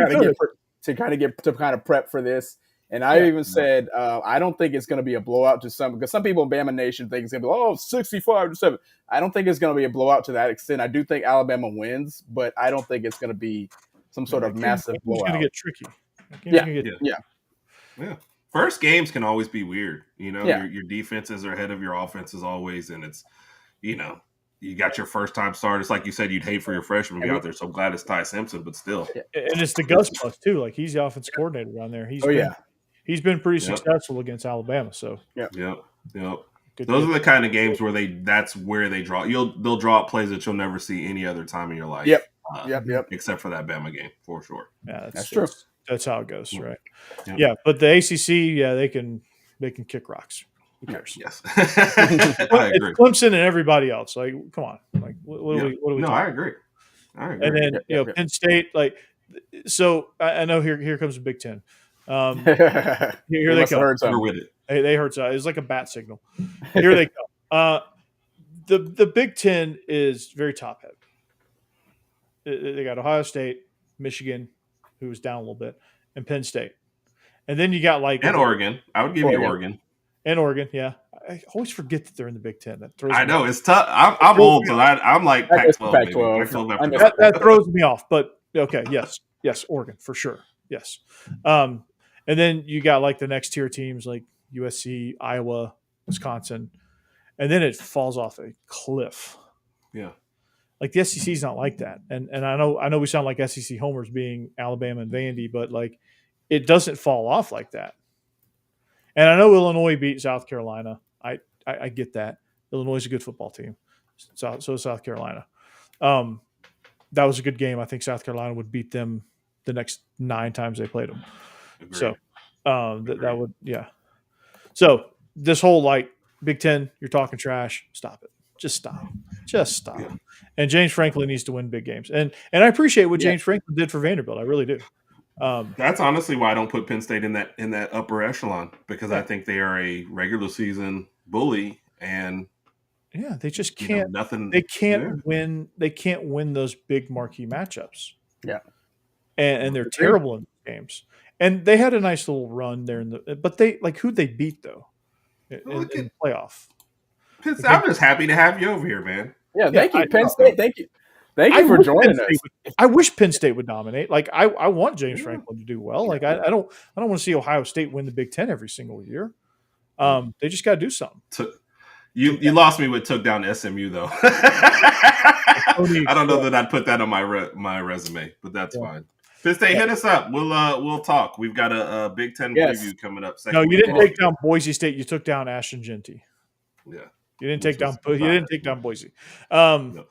kind of prep for this. And I even said I don't think it's going to be a blowout to some, because some people in Bama Nation think it's going to be 65-7. I don't think it's going to be a blowout to that extent. I do think Alabama wins, but I don't think it's going to be some sort of massive blowout. It's going to get tricky. Yeah. First games can always be weird. Your defenses are ahead of your offenses always, and it's you got your first time start. It's like you said, you'd hate for your freshman to be out there. So I'm glad it's Ty Simpson, but still. And it's the Gus Bus too. He's the offensive coordinator down there. He's been pretty successful against Alabama. So Yep. Those are the kind of games where that's where they draw. They'll draw up plays that you'll never see any other time in your life. Yep. Yep. Except for that Bama game, for sure. Yeah, That's true. That's how it goes, right? Yep. Yeah, but the ACC, they can kick rocks. Who cares? Yes, I agree. It's Clemson and everybody else. Like, come on. Like, what are we? What are we? No, talking I agree. And then Yep. Penn State. Like, so I know here comes the Big Ten. Here they come. We're with it. They heard so. It's like a bat signal. Here they come. The Big Ten is very top heavy. They got Ohio State, Michigan, who was down a little bit, and Penn State. And then you got and Oregon. I would give you Oregon. And Oregon, yeah. I always forget that they're in the Big Ten. That throws. I know it's tough. I'm old, so I'm like Pac-12. Pac-12. That throws me off. But okay, yes, Oregon for sure. Yes. And then you got like the next tier teams like USC, Iowa, Wisconsin, and then it falls off a cliff. Yeah. Like the SEC is not like that, and I know we sound like SEC homers being Alabama and Vandy, but like it doesn't fall off like that. And I know Illinois beat South Carolina. I get that. Illinois is a good football team. So is South Carolina. That was a good game. I think South Carolina would beat them the next 9 times they played them. Agreed. So that would So this whole like Big Ten, you're talking trash. Stop it. Just stop. Yeah. And James Franklin needs to win big games. And I appreciate what James Franklin did for Vanderbilt. I really do. That's honestly why I don't put Penn State in that upper echelon, because I think they are a regular season bully, and they just can't. Nothing. They can't win. They can't win those big marquee matchups. Yeah, and they're terrible in games. And they had a nice little run there but they who'd they beat though in the playoff? I'm just happy to have you over here, man. Yeah, thank you, Penn State. Thank you for joining us. I wish Penn State would dominate. Like I want James Franklin to do well. Like I don't want to see Ohio State win the Big Ten every single year. They just got to do something. You lost me with took down SMU though. I don't know that I'd put that on my resume, but that's fine. Penn State, hit us up. We'll talk. We've got a Big Ten preview coming up. No, you didn't take down Boise State. You took down Ashton Genty. Yeah, you didn't take down. You didn't take down Boise. No.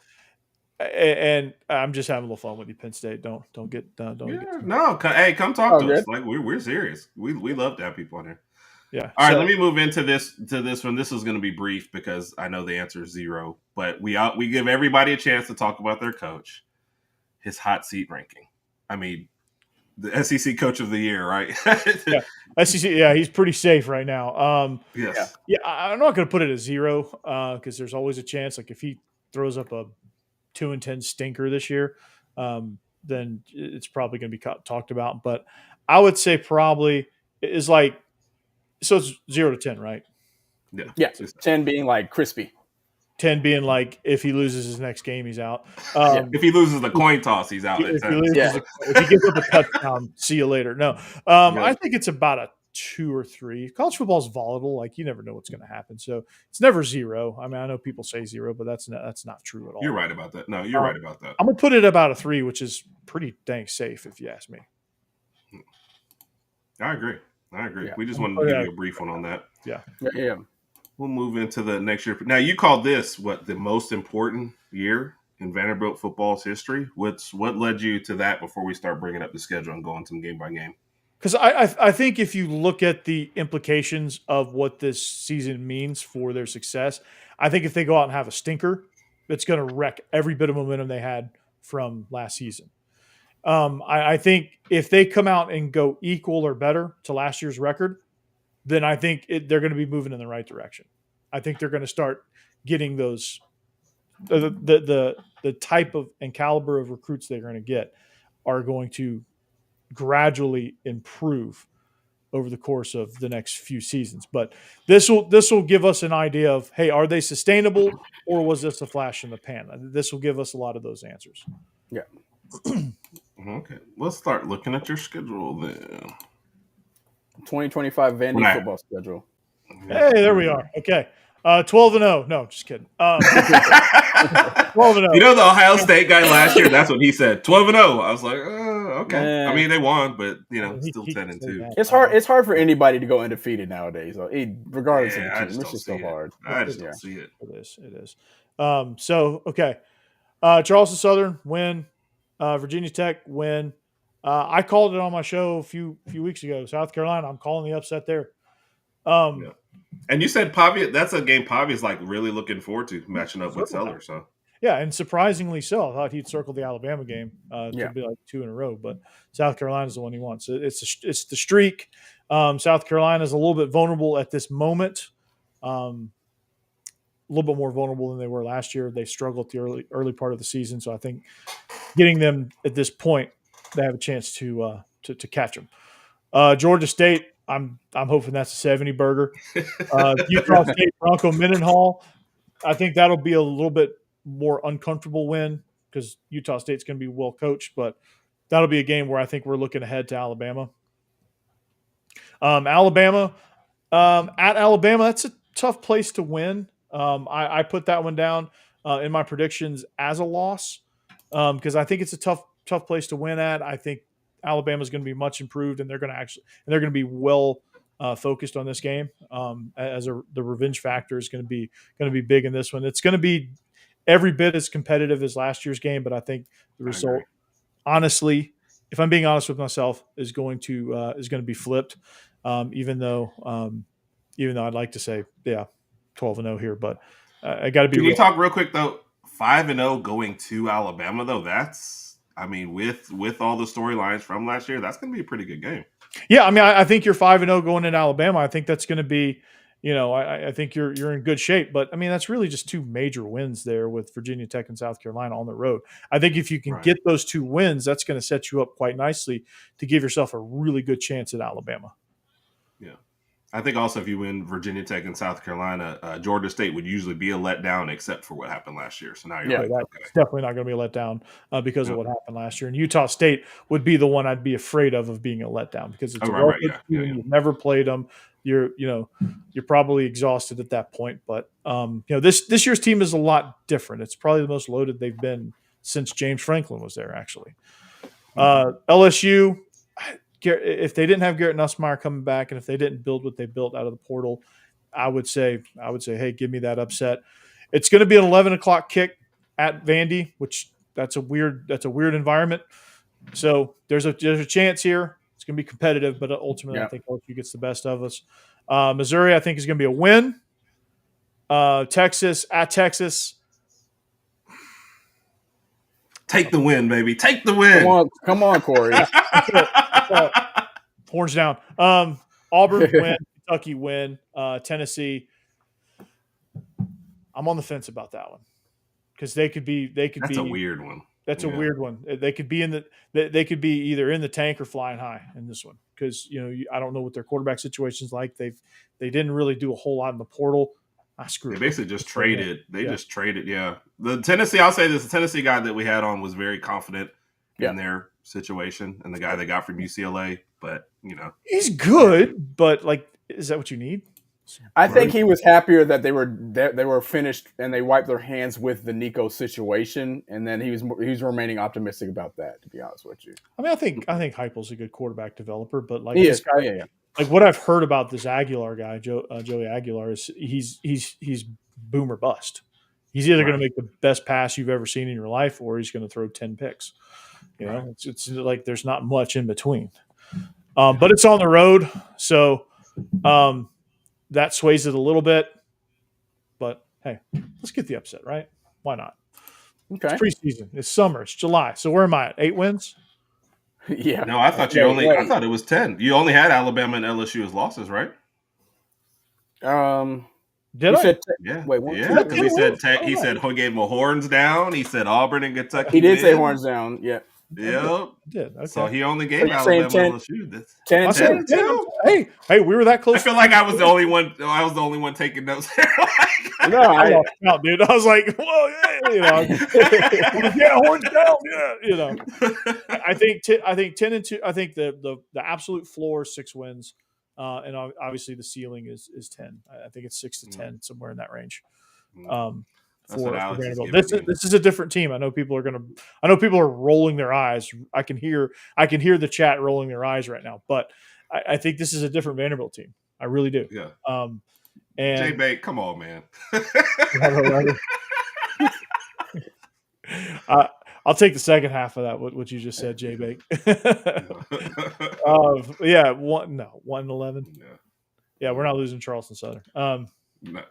And I'm just having a little fun with you, Penn State. Don't get. No, hey, come talk to us. Like we're serious. We love to have people on here. Yeah. All right, let me move into this one. This is going to be brief because I know the answer is 0. But we give everybody a chance to talk about their coach, his hot seat ranking. I mean, the SEC Coach of the Year, right? SEC. Yeah, he's pretty safe right now. Yes. Yeah, I'm not going to put it at 0 because there's always a chance. Like if he throws up a 2-10 stinker this year, then it's probably going to be talked about. But I would say probably is like. So it's 0 to 10, right? Yeah. 10 being like crispy. 10 being like if he loses his next game, he's out. If he loses the coin toss, he's out. If he gives up a touchdown, see you later. No, I think it's about a 2 or 3. College football is volatile; like you never know what's going to happen. So it's never 0. I mean, I know people say 0, but that's not true at all. You're right about that. No, you're right about that. I'm gonna put it about a 3, which is pretty dang safe, if you ask me. I agree. Yeah. We just wanted to give you a brief one on that. Yeah. We'll move into the next year. Now, you call this the most important year in Vanderbilt football's history? What led you to that before we start bringing up the schedule and going some game by game? Because I think if you look at the implications of what this season means for their success, I think if they go out and have a stinker, it's going to wreck every bit of momentum they had from last season. I think if they come out and go equal or better to last year's record, then I think they're going to be moving in the right direction. I think they're going to start getting those the type of and caliber of recruits they're going to get are going to gradually improve over the course of the next few seasons. But this will give us an idea of, hey, are they sustainable or was this a flash in the pan? This will give us a lot of those answers. Yeah. Okay, let's start looking at your schedule then. 2025 Vandy football schedule. Hey, there we are. Okay. 12-0. No, just kidding. 12-0. You know the Ohio State guy last year? That's what he said. 12-0. I was like, okay. I mean, they won, but still 10-2. It's hard. It's hard for anybody to go undefeated nowadays. Regardless of the team, it's just so hard. I just don't see it. It is. So okay. Charleston Southern win. Virginia Tech win. I called it on my show a few weeks ago. South Carolina, I'm calling the upset there. Yeah. And you said Pavia, that's a game Pavia's like really looking forward to matching up with Circle Sellers. So yeah, and surprisingly so. I thought he'd circle the Alabama game. Yeah. To be like 2 in a row, but South Carolina's the one he wants. It's the streak. South Carolina's a little bit vulnerable at this moment. A little bit more vulnerable than they were last year. They struggled at the early part of the season, so I think getting them at this point, they have a chance to catch them. Georgia State, I'm hoping that's a 70 burger. Utah State, Bronco Mendenhall, I think that'll be a little bit more uncomfortable win because Utah State's going to be well coached, but that'll be a game where I think we're looking ahead to Alabama. Alabama, at Alabama, that's a tough place to win. I put that one down in my predictions as a loss because I think it's a tough place to win at. I think Alabama's going to be much improved, and they're going to be well focused on this game. The revenge factor is going to be big in this one. It's going to be every bit as competitive as last year's game, but I think the result, honestly, if I'm being honest with myself, is going to be flipped. Even though I'd like to say 12-0 here, but I got to be. Can you talk real quick though? 5-0 going to Alabama though. That's, I mean, with all the storylines from last year, that's going to be a pretty good game. Yeah, I mean, I think you're 5-0 going into Alabama. I think that's going to be, I think you're in good shape. But I mean, that's really just 2 major wins there with Virginia Tech and South Carolina on the road. I think if you can get those 2 wins, that's going to set you up quite nicely to give yourself a really good chance at Alabama. Yeah. I think also if you win Virginia Tech and South Carolina, Georgia State would usually be a letdown except for what happened last year. So now you're that's definitely not going to be a letdown because of what happened last year. And Utah State would be the one I'd be afraid of being a letdown because it's You've never played them. You're probably exhausted at that point. But this year's team is a lot different. It's probably the most loaded they've been since James Franklin was there. Actually, LSU. If they didn't have Garrett Nussmeier coming back, and if they didn't build what they built out of the portal, I would say, hey, give me that upset. It's going to be an 11 o'clock kick at Vandy, which that's a weird environment. So there's a chance here. It's going to be competitive, but ultimately I think LSU gets the best of us. Missouri, I think, is going to be a win. Texas at Texas. Take the win, baby. Take the win. Come on, Corey. Horns down. Auburn win. Kentucky win. Tennessee. I'm on the fence about that one because they could be. That's a weird one. That's a weird one. They could be They could be either in the tank or flying high in this one because I don't know what their quarterback situation's like. They didn't really do a whole lot in the portal. They basically just traded. They just traded. Yeah. The Tennessee, I'll say this, the Tennessee guy that we had on was very confident in their situation, and the guy they got from UCLA, but he's good, but is that what you need? I think he was happier that they were finished and they wiped their hands with the Nico situation, and then he was remaining optimistic about that, to be honest with you. I mean, I think Heupel's a good quarterback developer, but he is. Like what I've heard about this Aguilar guy, Joey Aguilar, is he's boom or bust. He's either going to make the best pass you've ever seen in your life, or he's going to throw 10 picks. It's like there's not much in between. But it's on the road, so that sways it a little bit. But hey, let's get the upset, right? Why not? Okay. It's preseason. It's summer. It's July. So where am I at? 8 wins? Yeah. No, I thought I thought it was 10. You only had Alabama and LSU as losses, right? Did I? Yeah. Wait, because he said he gave him a horns down. He said Auburn and Kentucky. He did say horns down. Yeah. Yep. Did. Okay. So he only gave Alabama and LSU. 10. Hey, we were that close. I feel like I was the only one. I was the only one taking notes. No, I lost count, dude. I was like, "Whoa, yeah, yeah, horns down, yeah." I think 10-2. I think the absolute floor is 6 wins, and obviously the ceiling is 10. I think it's 6-10, somewhere in that range. For Vanderbilt. This is a different team. I know people are rolling their eyes. I can hear the chat rolling their eyes right now. But I think this is a different Vanderbilt team. I really do. Yeah. And J-Bait, come on, man. I'll take the second half of that. What you just said, J Bake. Yeah, 1-11. Yeah, we're not losing Charleston Southern. No.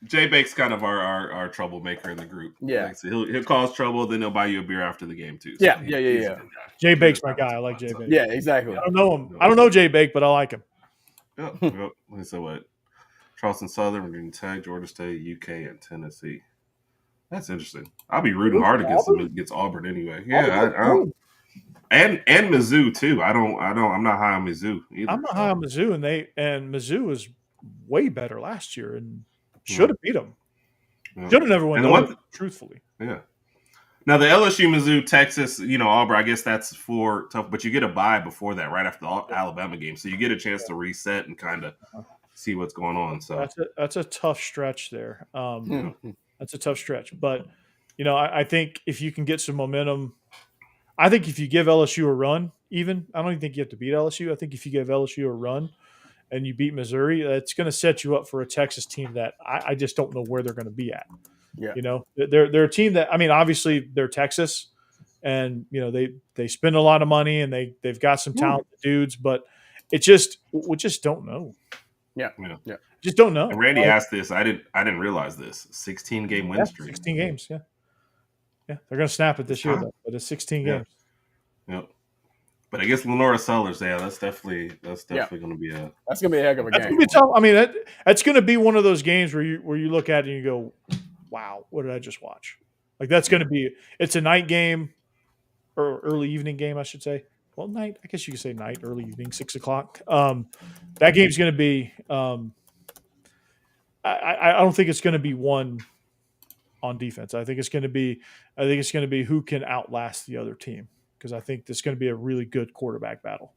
Jay Bake's kind of our troublemaker in the group. Yeah. Like, so he'll cause trouble, then he'll buy you a beer after the game too. So Yeah. he's a good guy. Jay Bake's my guy. I like Jay Bake. Yeah, exactly. I don't know him. I don't know Jay Bake, but I like him. Yep. So what? Charleston Southern, Virginia Tech, Georgia State, UK, and Tennessee. That's interesting. I'll be rooting hard against Auburn anyway. Yeah, I don't. And Mizzou too. I'm not high on Mizzou either. I'm not high on Mizzou, and Mizzou was way better last year and should have beat them. Yeah. Should have never won. Truthfully, yeah. Now the LSU, Mizzou, Texas, Auburn. I guess that's for tough, but you get a bye before that, right after the Alabama game, so you get a chance to reset and kind of see what's going on. So that's a tough stretch there. That's a tough stretch, but I think if you can get some momentum. I think if you give LSU a run, I don't even think you have to beat LSU. I think if you give LSU a run and you beat Missouri, that's going to set you up for a Texas team that I just don't know where they're going to be at. Yeah. They're a team that, obviously they're Texas and, they spend a lot of money and they've got some talented dudes, but we just don't know. Yeah. Just don't know. And Randy asked this. I didn't realize this. 16-game win streak. 16 games. Yeah. Yeah, they're going to snap it this year, though. But it's 16 games. Yep. But I guess Lenora Sellers, that's definitely going to be a heck of a game. That's going to be tough. That's going to be one of those games where you look at it and you go, "Wow, what did I just watch?" Like that's going to be. It's a night game or early evening game, I should say. Well, night. I guess you could say night, early evening, 6:00. That game's going to be. I don't think it's going to be one on defense. I think it's going to be who can outlast the other team because I think this is going to be a really good quarterback battle.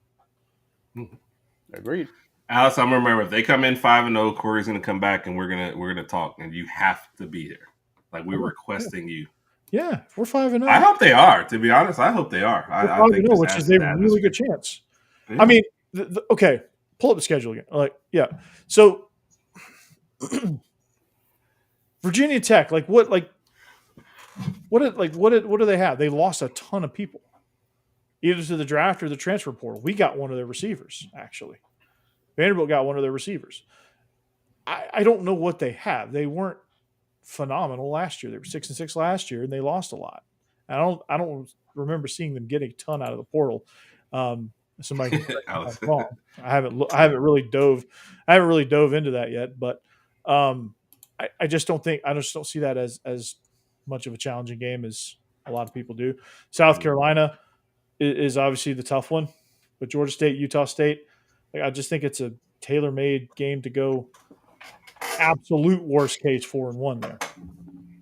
Agreed. Alice, I'm remember if they come in 5-0, Corey's going to come back and we're gonna talk, and you have to be there. Like we're requesting you. Yeah, if we're 5-0. I hope they are. To be honest, I hope they are. I think which is a really good chance. Yeah. Okay, pull up the schedule again. So Virginia Tech, what do they have? They lost a ton of people, either to the draft or the transfer portal. We got one of their receivers, actually. Vanderbilt got one of their receivers. I don't know what they have. They weren't phenomenal last year. They were 6-6 last year, and they lost a lot. I don't remember seeing them get a ton out of the portal. Somebody wrong. I haven't really dove into that yet, but I just don't see that as much of a challenging game as a lot of people do. South Carolina is obviously the tough one, but Georgia State, Utah State, I just think it's a tailor-made game to go absolute worst case 4-1 there.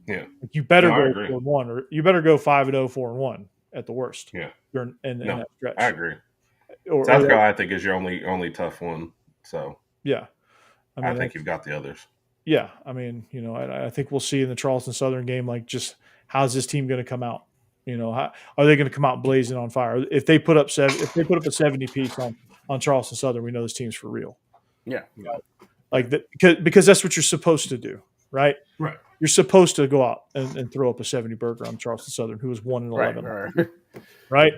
Yeah, you better go 4-1, or you better go 5-0, 4-1 at the worst. Yeah, in that stretch. I agree. South Carolina, I think, is your only tough one. So yeah, I think you've got the others. Yeah, I think we'll see in the Charleston Southern game, like just how's this team going to come out? How are they going to come out blazing on fire? If they put up a 70 piece on Charleston Southern, we know this team's for real. Yeah. Like that, because that's what you're supposed to do, right? Right. You're supposed to go out and throw up a 70 burger on Charleston Southern, who was 1-11. Right?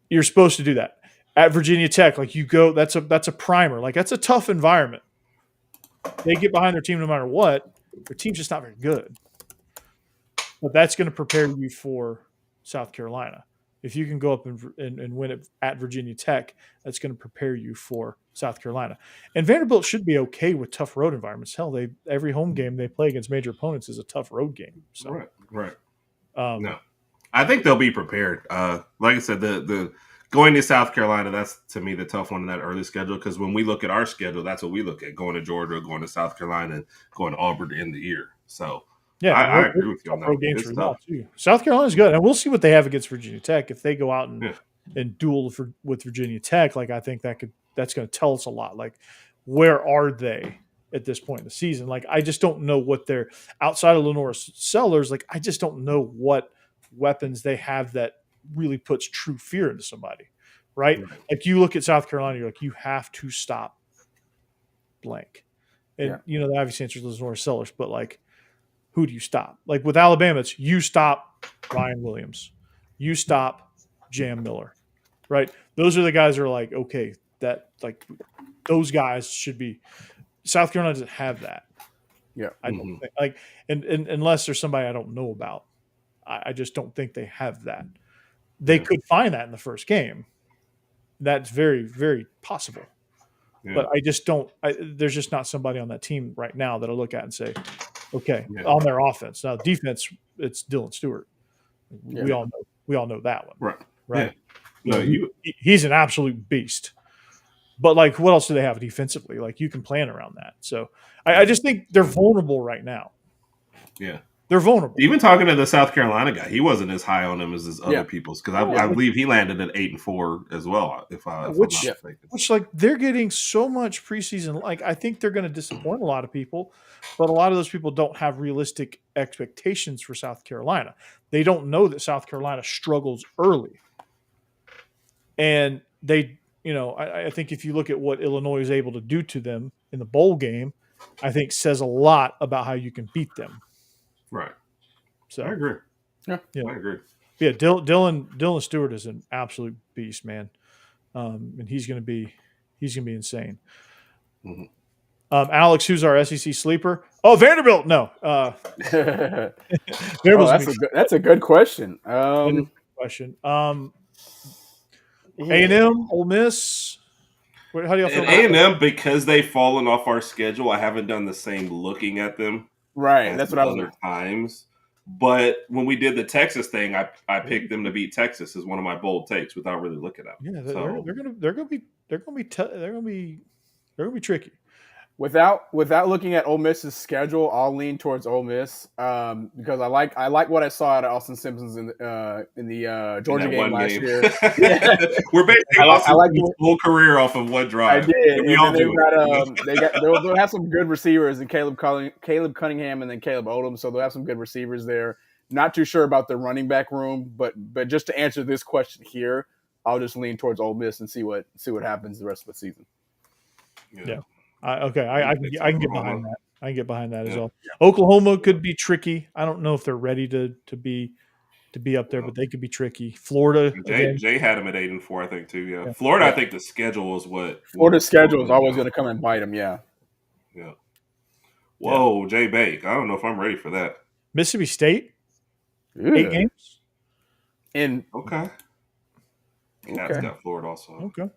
You're supposed to do that. At Virginia Tech, that's a primer. Like that's a tough environment. They get behind their team no matter what. Their team's just not very good. But that's going to prepare you for South Carolina. If you can go up and win it at Virginia Tech, that's going to prepare you for South Carolina. And Vanderbilt should be okay with tough road environments. Hell, every home game they play against major opponents is a tough road game. So. Right. No, I think they'll be prepared. Like I said, the going to South Carolina, that's to me the tough one in that early schedule because when we look at our schedule, that's what we look at: going to Georgia, going to South Carolina, and going to Auburn to end the year. So. Yeah, I agree with you on that. Games too. South Carolina's good, and we'll see what they have against Virginia Tech. If they go out and duel with Virginia Tech, I think that's going to tell us a lot. Like, where are they at this point in the season? Like, I just don't know what they're outside of Lenora Sellers. Like, I just don't know what weapons they have that really puts true fear into somebody, right? Like, you look at South Carolina, you're like, you have to stop blank, and the obvious answer is Lenora Sellers, but like. who do you stop? Like with Alabama, it's you stop Ryan Williams, you stop Jam Miller, right? Those are the guys that are like, okay, that like those guys should be. South Carolina doesn't have that. Yeah. I don't think like, and unless there's somebody I don't know about, I just don't think they have that. They could find that in the first game. That's very, very possible. Yeah. But I just don't. There's just not somebody on that team right now that I look at and say, okay, on their offense. Now defense, it's Dylan Stewart. We all know that one, right? Yeah. No, he's an absolute beast. But like, what else do they have defensively? Like, you can plan around that. So I just think they're vulnerable right now. Yeah. They're vulnerable. Even talking to the South Carolina guy, he wasn't as high on him as his other people's because I believe he landed at 8-4 as well. If I'm not mistaken. Which like they're getting so much preseason. Like I think they're going to disappoint a lot of people, but a lot of those people don't have realistic expectations for South Carolina. They don't know that South Carolina struggles early, and they, I think if you look at what Illinois is able to do to them in the bowl game, I think says a lot about how you can beat them. Right. So I agree. Yeah. I agree. Yeah, Dylan Stewart is an absolute beast, man, and he's going to be insane. Mm-hmm. Alex, who's our SEC sleeper? Oh, Vanderbilt. No, that's a good question. Question. A&M, Ole Miss. How do y'all feel? A&M, because they've fallen off our schedule, I haven't done the same looking at them. Right, that's what I was. Other times, but when we did the Texas thing, I picked them to beat Texas as one of my bold takes without really looking at them. Yeah, they're gonna be tricky. Without looking at Ole Miss's schedule, I'll lean towards Ole Miss because I like what I saw out of Austin Simpsons in the Georgia game last year. We're basically Austin's whole career off of one drive. I did. We all they'll have some good receivers in Caleb Cunningham and then Caleb Odom, so they'll have some good receivers there. Not too sure about the running back room, but just to answer this question here, I'll just lean towards Ole Miss and see what happens the rest of the season. Yeah. Okay, I can get behind that. I can get behind that as well. Oklahoma could be tricky. I don't know if they're ready to be up there, but they could be tricky. Florida. Jay had them at 8-4, I think too. Yeah. Florida. I think the schedule is what. Florida's schedule is always going to come and bite them. Yeah. Yeah. Whoa, Jay Bake. I don't know if I'm ready for that. Mississippi State. 8 games. Okay. Yeah, it's got Florida also. Okay.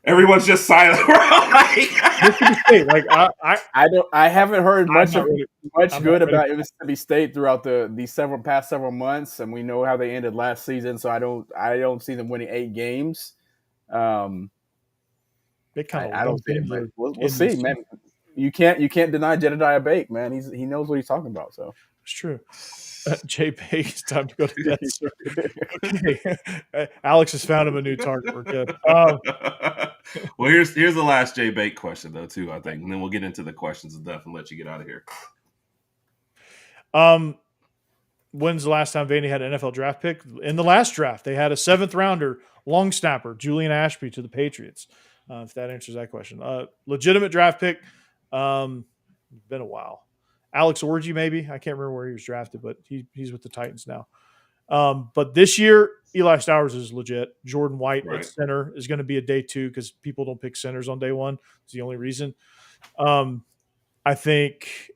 Everyone's just silent. Mississippi State, like I haven't heard much good about Mississippi State throughout the past several months, and we know how they ended last season. So I don't see them winning 8 games. They kind of I don't see it. We'll see, man. You can't deny Jedediah Bake, man. He knows what he's talking about. So it's true. Jay Bake, it's time to go to bed. Okay. Alex has found him a new target. We're good. Well, here's the last Jay Bake question though, too. I think, and then we'll get into the questions of stuff and let you get out of here. When's the last time Vandy had an NFL draft pick? In the last draft, they had a 7th rounder, long snapper, Julian Ashby to the Patriots. If that answers that question, legitimate draft pick. Been a while. Alex Orji, maybe. I can't remember where he was drafted, but he's with the Titans now. But this year, Eli Stowers is legit. Jordan White at center is going to be a day 2 because people don't pick centers on day 1. It's the only reason. I think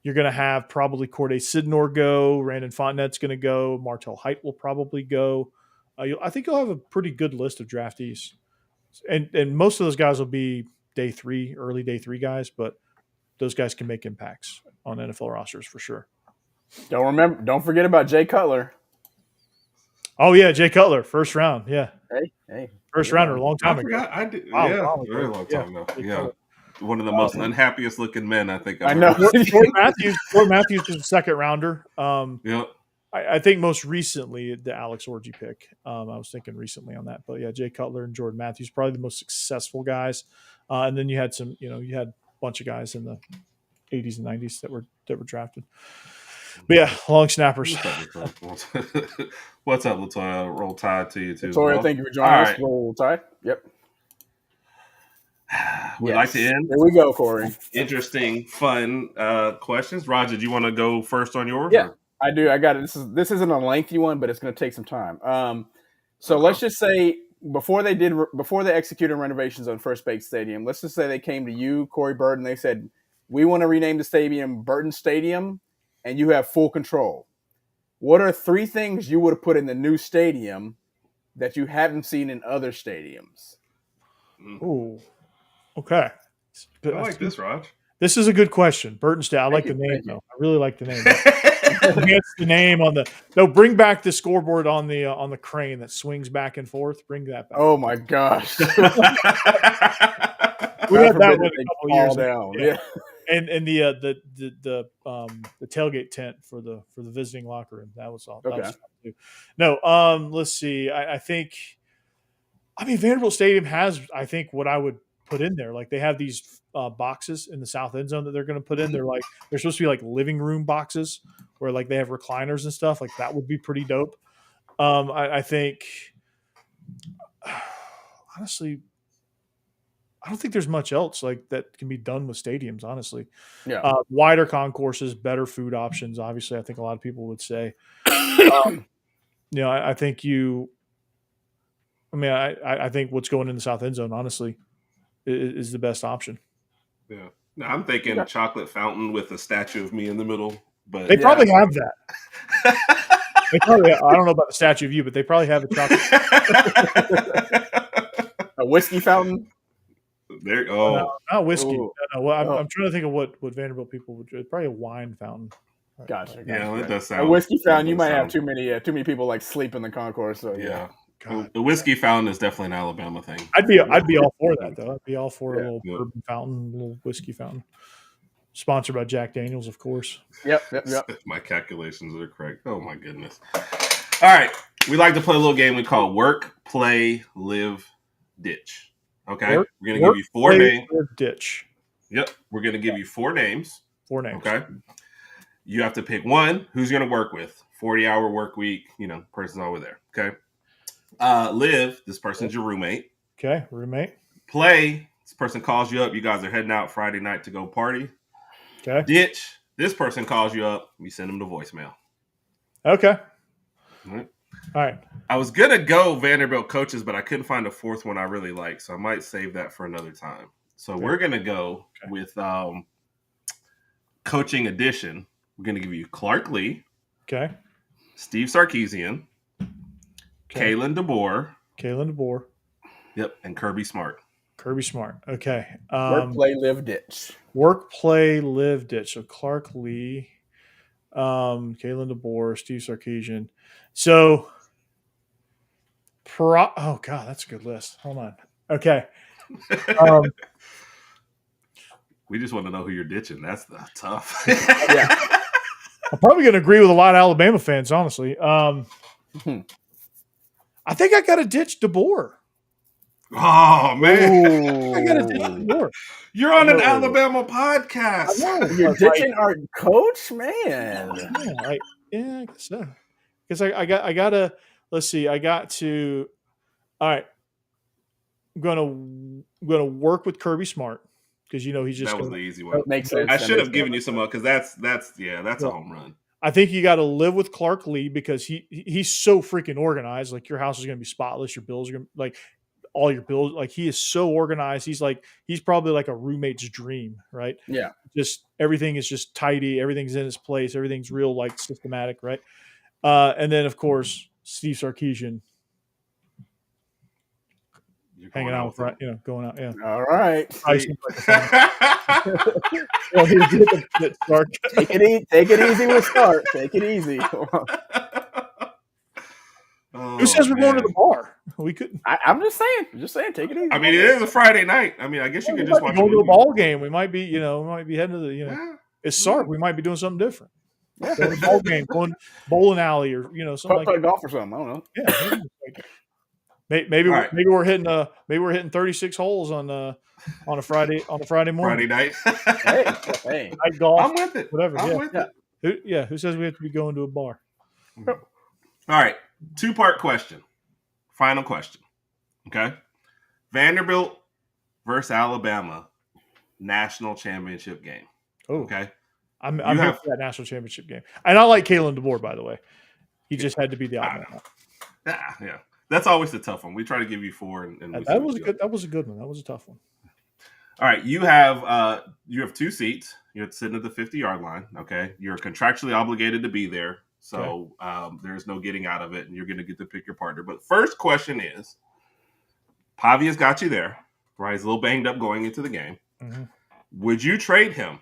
you're going to have probably Corday Sidnor go. Brandon Fontenette's going to go. Martell Height will probably go. I think you'll have a pretty good list of draftees. And most of those guys will be day 3, early day 3 guys, but those guys can make impacts on NFL rosters for sure. Don't forget about Jay Cutler. Oh yeah, Jay Cutler, first round. Yeah. Hey. First rounder, a long time ago. I did. Wow, very long time ago. Yeah. One of the most unhappiest looking men I think I've know. Ford Matthews is a 2nd rounder. Yeah. I think most recently the Alex Orji pick. I was thinking recently on that, but yeah, Jay Cutler and Jordan Matthews probably the most successful guys. And then you had you had a bunch of guys in the 80s and 90s that were drafted. But yeah, long snappers. What's up, Latoya? Roll Tide to you too. Latoya, thank you for joining us. Roll Tide. Yep. We'd like to end. There we go, Corey. Interesting, fun questions. Roger, do you want to go first on yours? Yeah, or? I do. I got it. This isn't a lengthy one, but it's going to take some time. So Okay. let's just say before they executed renovations on First Base Stadium, let's just say they came to you, Corey Burton. They said, we want to rename the stadium Burton Stadium, and you have full control. What are 3 things you would have put in the new stadium that you haven't seen in other stadiums? Ooh. Okay. I like this, Raj. This is a good question. Burton State. I like the name, though. I really like the name. That's the name on the. No, bring back the scoreboard on the crane that swings back and forth. Bring that back. Oh my gosh! We had that one a couple years down. ago. Yeah. And the tailgate tent for the visiting locker room. That was all. That was fun too. No, let's see. I think. I mean, Vanderbilt Stadium has, I think, what I would put in there. Like they have these boxes in the south end zone that they're going to put in. They're supposed to be like living room boxes where like they have recliners and stuff. Like that would be pretty dope. I think, honestly, I don't think there's much else like that can be done with stadiums. Honestly, yeah, wider concourses, better food options. Obviously, I think a lot of people would say. I think you. I mean, I think what's going in the south end zone, honestly, is the best option. Yeah, no, I'm thinking chocolate fountain with a statue of me in the middle. But they probably have that. They probably. I don't know about the statue of you, but they probably have a chocolate. A whiskey fountain. There. No, not whiskey. No, I'm trying to think of what Vanderbilt people would do. Probably a wine fountain. Gotcha. Yeah, it does sound. A whiskey fountain. You might have too many people like sleep in the concourse. So yeah. The whiskey fountain is definitely an Alabama thing. I'd be all for that though. I'd be all for a little bourbon fountain, a little whiskey fountain. Sponsored by Jack Daniels, of course. Yep. If my calculations are correct. Oh my goodness. All right. We like to play a little game we call Work, Play, Live, Ditch. Okay. We're gonna give you 4 names. Ditch. Yep. We're gonna give you 4 names. 4 names. Okay. You have to pick one who's gonna work with. 40-hour work week, person's always there. Okay. Live, this person's your roommate. Okay, roommate. Play, this person calls you up. You guys are heading out Friday night to go party. Okay. Ditch, this person calls you up. You send them the voicemail. Okay. All right. I was going to go Vanderbilt coaches, but I couldn't find a 4th one I really like, so I might save that for another time. So we're going to go with coaching edition. We're going to give you Clark Lee. Okay. Steve Sarkisian. Okay. Kalen DeBoer. Yep, and Kirby Smart. Okay. Work, play, live, ditch. Work, play, live, ditch. So Clark Lee, Kalen DeBoer, Steve Sarkisian. So, oh God, that's a good list. Hold on. Okay. We just want to know who you're ditching. That's tough. Yeah. I'm probably going to agree with a lot of Alabama fans, honestly. I think I got to ditch DeBoer. Oh, man. I got to ditch DeBoer. You're on an Alabama podcast. You're ditching our coach, man. I guess so. Because I got to, let's see, I got to, all right. I'm going to work with Kirby Smart because, he's just. That was the easy one. Makes sense. I should have given you some because that's a home run. I think you got to live with Clark Lee because he's so freaking organized. Like your house is going to be spotless. Your bills are going to like all your bills. Like he is so organized. He's probably like a roommate's dream, right? Yeah. Just everything is just tidy. Everything's in its place. Everything's real like systematic, right? And then of course Steve Sarkisian hanging out with, going out. Yeah. All right. Well, take it easy with Stark. Take it easy. Who says we're going to the bar? We couldn't. I'm just saying. Take it easy. I mean, it is a Friday night. I mean, I guess you could just watch. Go to a ball game. We might be, heading to the, it's Sark. We might be doing something different. Yeah. Go to a ball game, going bowling alley, or something play golf or something. I don't know. Yeah. Maybe we're hitting 36 holes on a Friday morning. Friday night. hey. Night golf. I'm with it. Whatever. I'm with it. Who says we have to be going to a bar? All right. 2-part question. Final question. Okay. Vanderbilt versus Alabama national championship game. Oh, Okay. I'm You here have- for that national championship game, and I like Kalen DeBoer, by the way. He just had to be the odd man out. Yeah. That's always the tough one. We try to give you 4, and we see That what was a you good. That was a good one. That was a tough one. All right, you have 2 seats. You're sitting at the 50-yard line. Okay, you're contractually obligated to be there, so there's no getting out of it, and you're going to get to pick your partner. But first question is, Pavia's got you there, right? He's a little banged up going into the game. Mm-hmm. Would you trade him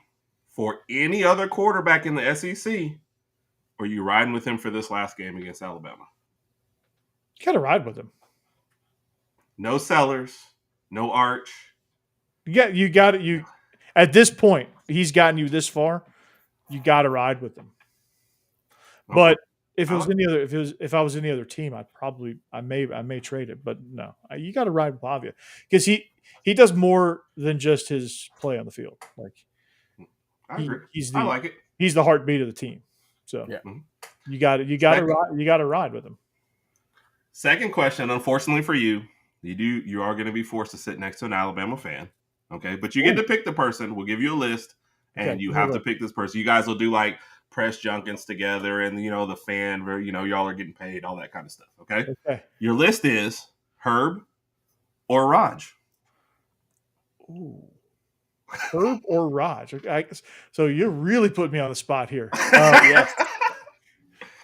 for any other quarterback in the SEC, or are you riding with him for this last game against Alabama? You got to ride with him. No Sellers, no Arch. Yeah, you got it. You at this point, he's gotten you this far. You got to ride with him. Okay. But if it was any other, if I was any other team, I may trade it. But no, you got to ride with Pavia because he does more than just his play on the field. Like I agree. he's I like it. He's the heartbeat of the team. So Yeah. you got to ride with him. Second question, unfortunately for you, you are going to be forced to sit next to an Alabama fan. Okay, but you get to pick the person. We'll give you a list, and you have to pick this person. You guys will do like press junkets together, and the fan, y'all are getting paid, all that kind of stuff. Okay. Your list is Herb or Rodg. Ooh. Herb or Rodg? Okay, so you're really putting me on the spot here. Yes.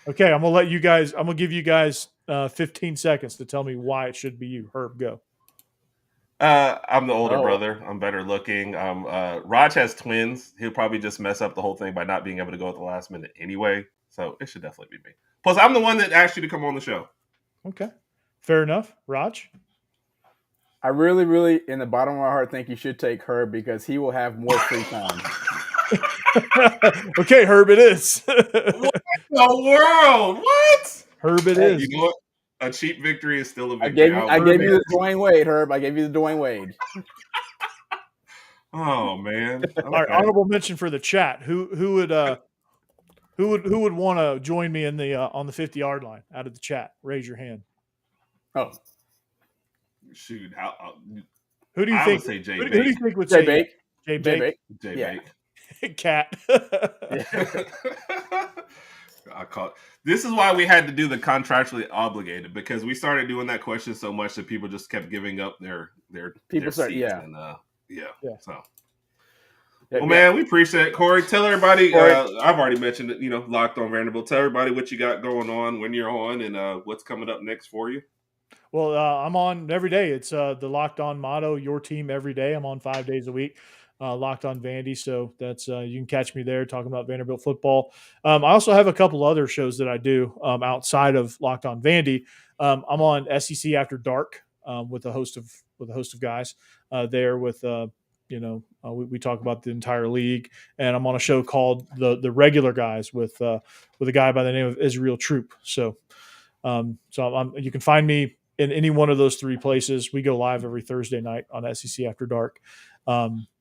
Okay, I'm gonna give you guys 15 seconds to tell me why it should be you. Herb, go. I'm the older brother. I'm better looking. Rodg has twins. He'll probably just mess up the whole thing by not being able to go at the last minute anyway. So it should definitely be me. Plus, I'm the one that asked you to come on the show. Okay, fair enough. Rodg? I really, really, in the bottom of my heart, think you should take Herb because he will have more free time. Okay, Herb, it is. What in the world? What? Herb, it is. You know what? A cheap victory is still a victory. I gave you the Dwayne Wade, Herb. I gave you the Dwayne Wade. Oh man! Okay. All right, honorable mention for the chat. Who would want to join me in the on the 50-yard line out of the chat? Raise your hand. Oh, shoot! Who do you I think? would say Jay Who do you think would Jay say Bake. Jay Bake? Jay Yeah. Bake. Cat. I call it. This is why we had to do the contractually obligated because we started doing that question so much that people just kept giving up their seats. And, So, well, man, we appreciate it, Corey. Tell everybody. I've already mentioned it. Locked on Vanderbilt. Tell everybody what you got going on, when you're on, and what's coming up next for you. Well, I'm on every day. It's the Locked On motto: your team every day. I'm on 5 days a week. Locked On Vandy, so that's you can catch me there talking about Vanderbilt football. I also have a couple other shows that I do outside of Locked On Vandy. I'm on SEC After Dark with a host of guys there. With we talk about the entire league, and I'm on a show called the Regular Guys with a guy by the name of Israel Troop. So you can find me in any one of those 3 places. We go live every Thursday night on SEC After Dark.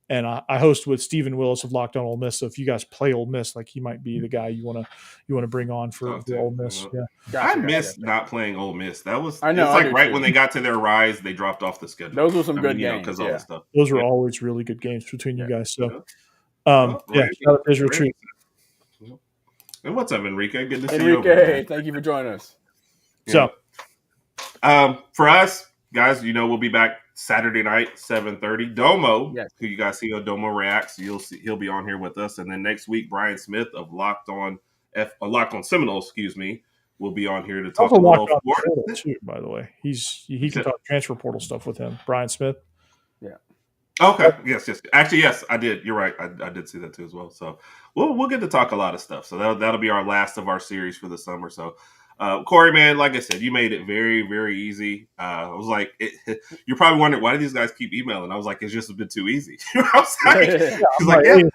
And I host with Stephen Willis of Locked On Ole Miss. So if you guys play Ole Miss, like he might be the guy you want to bring on for Ole Miss. Yeah, I missed not playing Ole Miss. That was I know. It's like right when they got to their rise, they dropped off the schedule. Those were some good games. Because all the stuff. Those were always really good games between you guys. So, shout out Israel Treat. And what's up, Enrique? Good to see you. Enrique, thank you for joining us. Yeah. So, for us guys, we'll be back Saturday night, 7:30. Domo, who you guys see on Domo Reacts, he'll be on here with us. And then next week, Brian Smith of Locked On Seminoles, will be on here to talk a little sports. By the way, he can talk transfer portal stuff with him. Brian Smith. Yeah. Okay. Yes. Actually, yes, I did. You're right. I did see that too as well. So we'll get to talk a lot of stuff. So that'll be our last of our series for the summer. So. Corey, man, like I said, you made it very, very easy. I was like, you're probably wondering, why do these guys keep emailing? I was like, it's just a bit too easy. I was like, this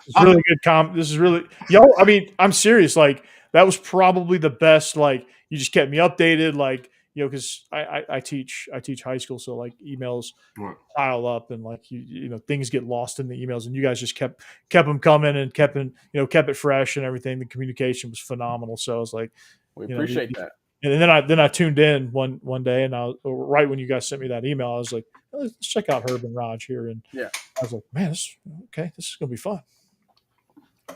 is really good. This is really, I mean, I'm serious. Like, that was probably the best. Like, you just kept me updated. Like, because I teach high school, so like emails pile up and like things get lost in the emails, and you guys just kept them coming and kept it fresh and everything. The communication was phenomenal. So I was like, we appreciate that. And then I tuned in one day, and right when you guys sent me that email, I was like, let's check out Herb and Rodg here. And Yeah. I was like, man, this is gonna be fun.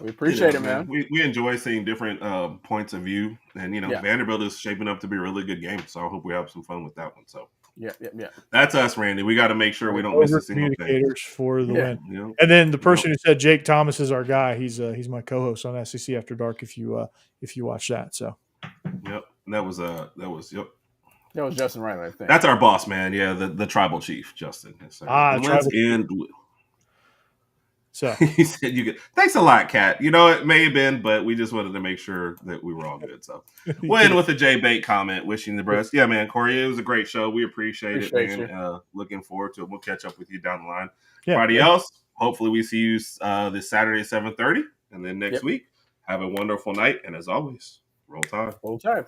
We appreciate it, man. We enjoy seeing different points of view, and Yeah. Vanderbilt is shaping up to be a really good game. So I hope we have some fun with that one. So Yeah. that's us, Randy. We got to make sure we don't miss a single thing. Communicators for the win. You know? And then the person who said Jake Thomas is our guy. He's my co-host on SEC After Dark. If you watch that, so Yep, that was yep. That was Justin Riley, I think. That's our boss, man. Yeah, the tribal chief, Justin. Yes, sir. Tribal end. So he said, "You get thanks a lot, Kat. It may have been, but we just wanted to make sure that we were all good." So, win with a J Bait comment, wishing the best. Yeah, man, Corey, it was a great show. We appreciate it, man. Looking forward to it. We'll catch up with you down the line. Yeah, Everybody else, hopefully we see you this Saturday at 7:30, and then next week. Have a wonderful night, and as always, roll Tide. Roll Tide.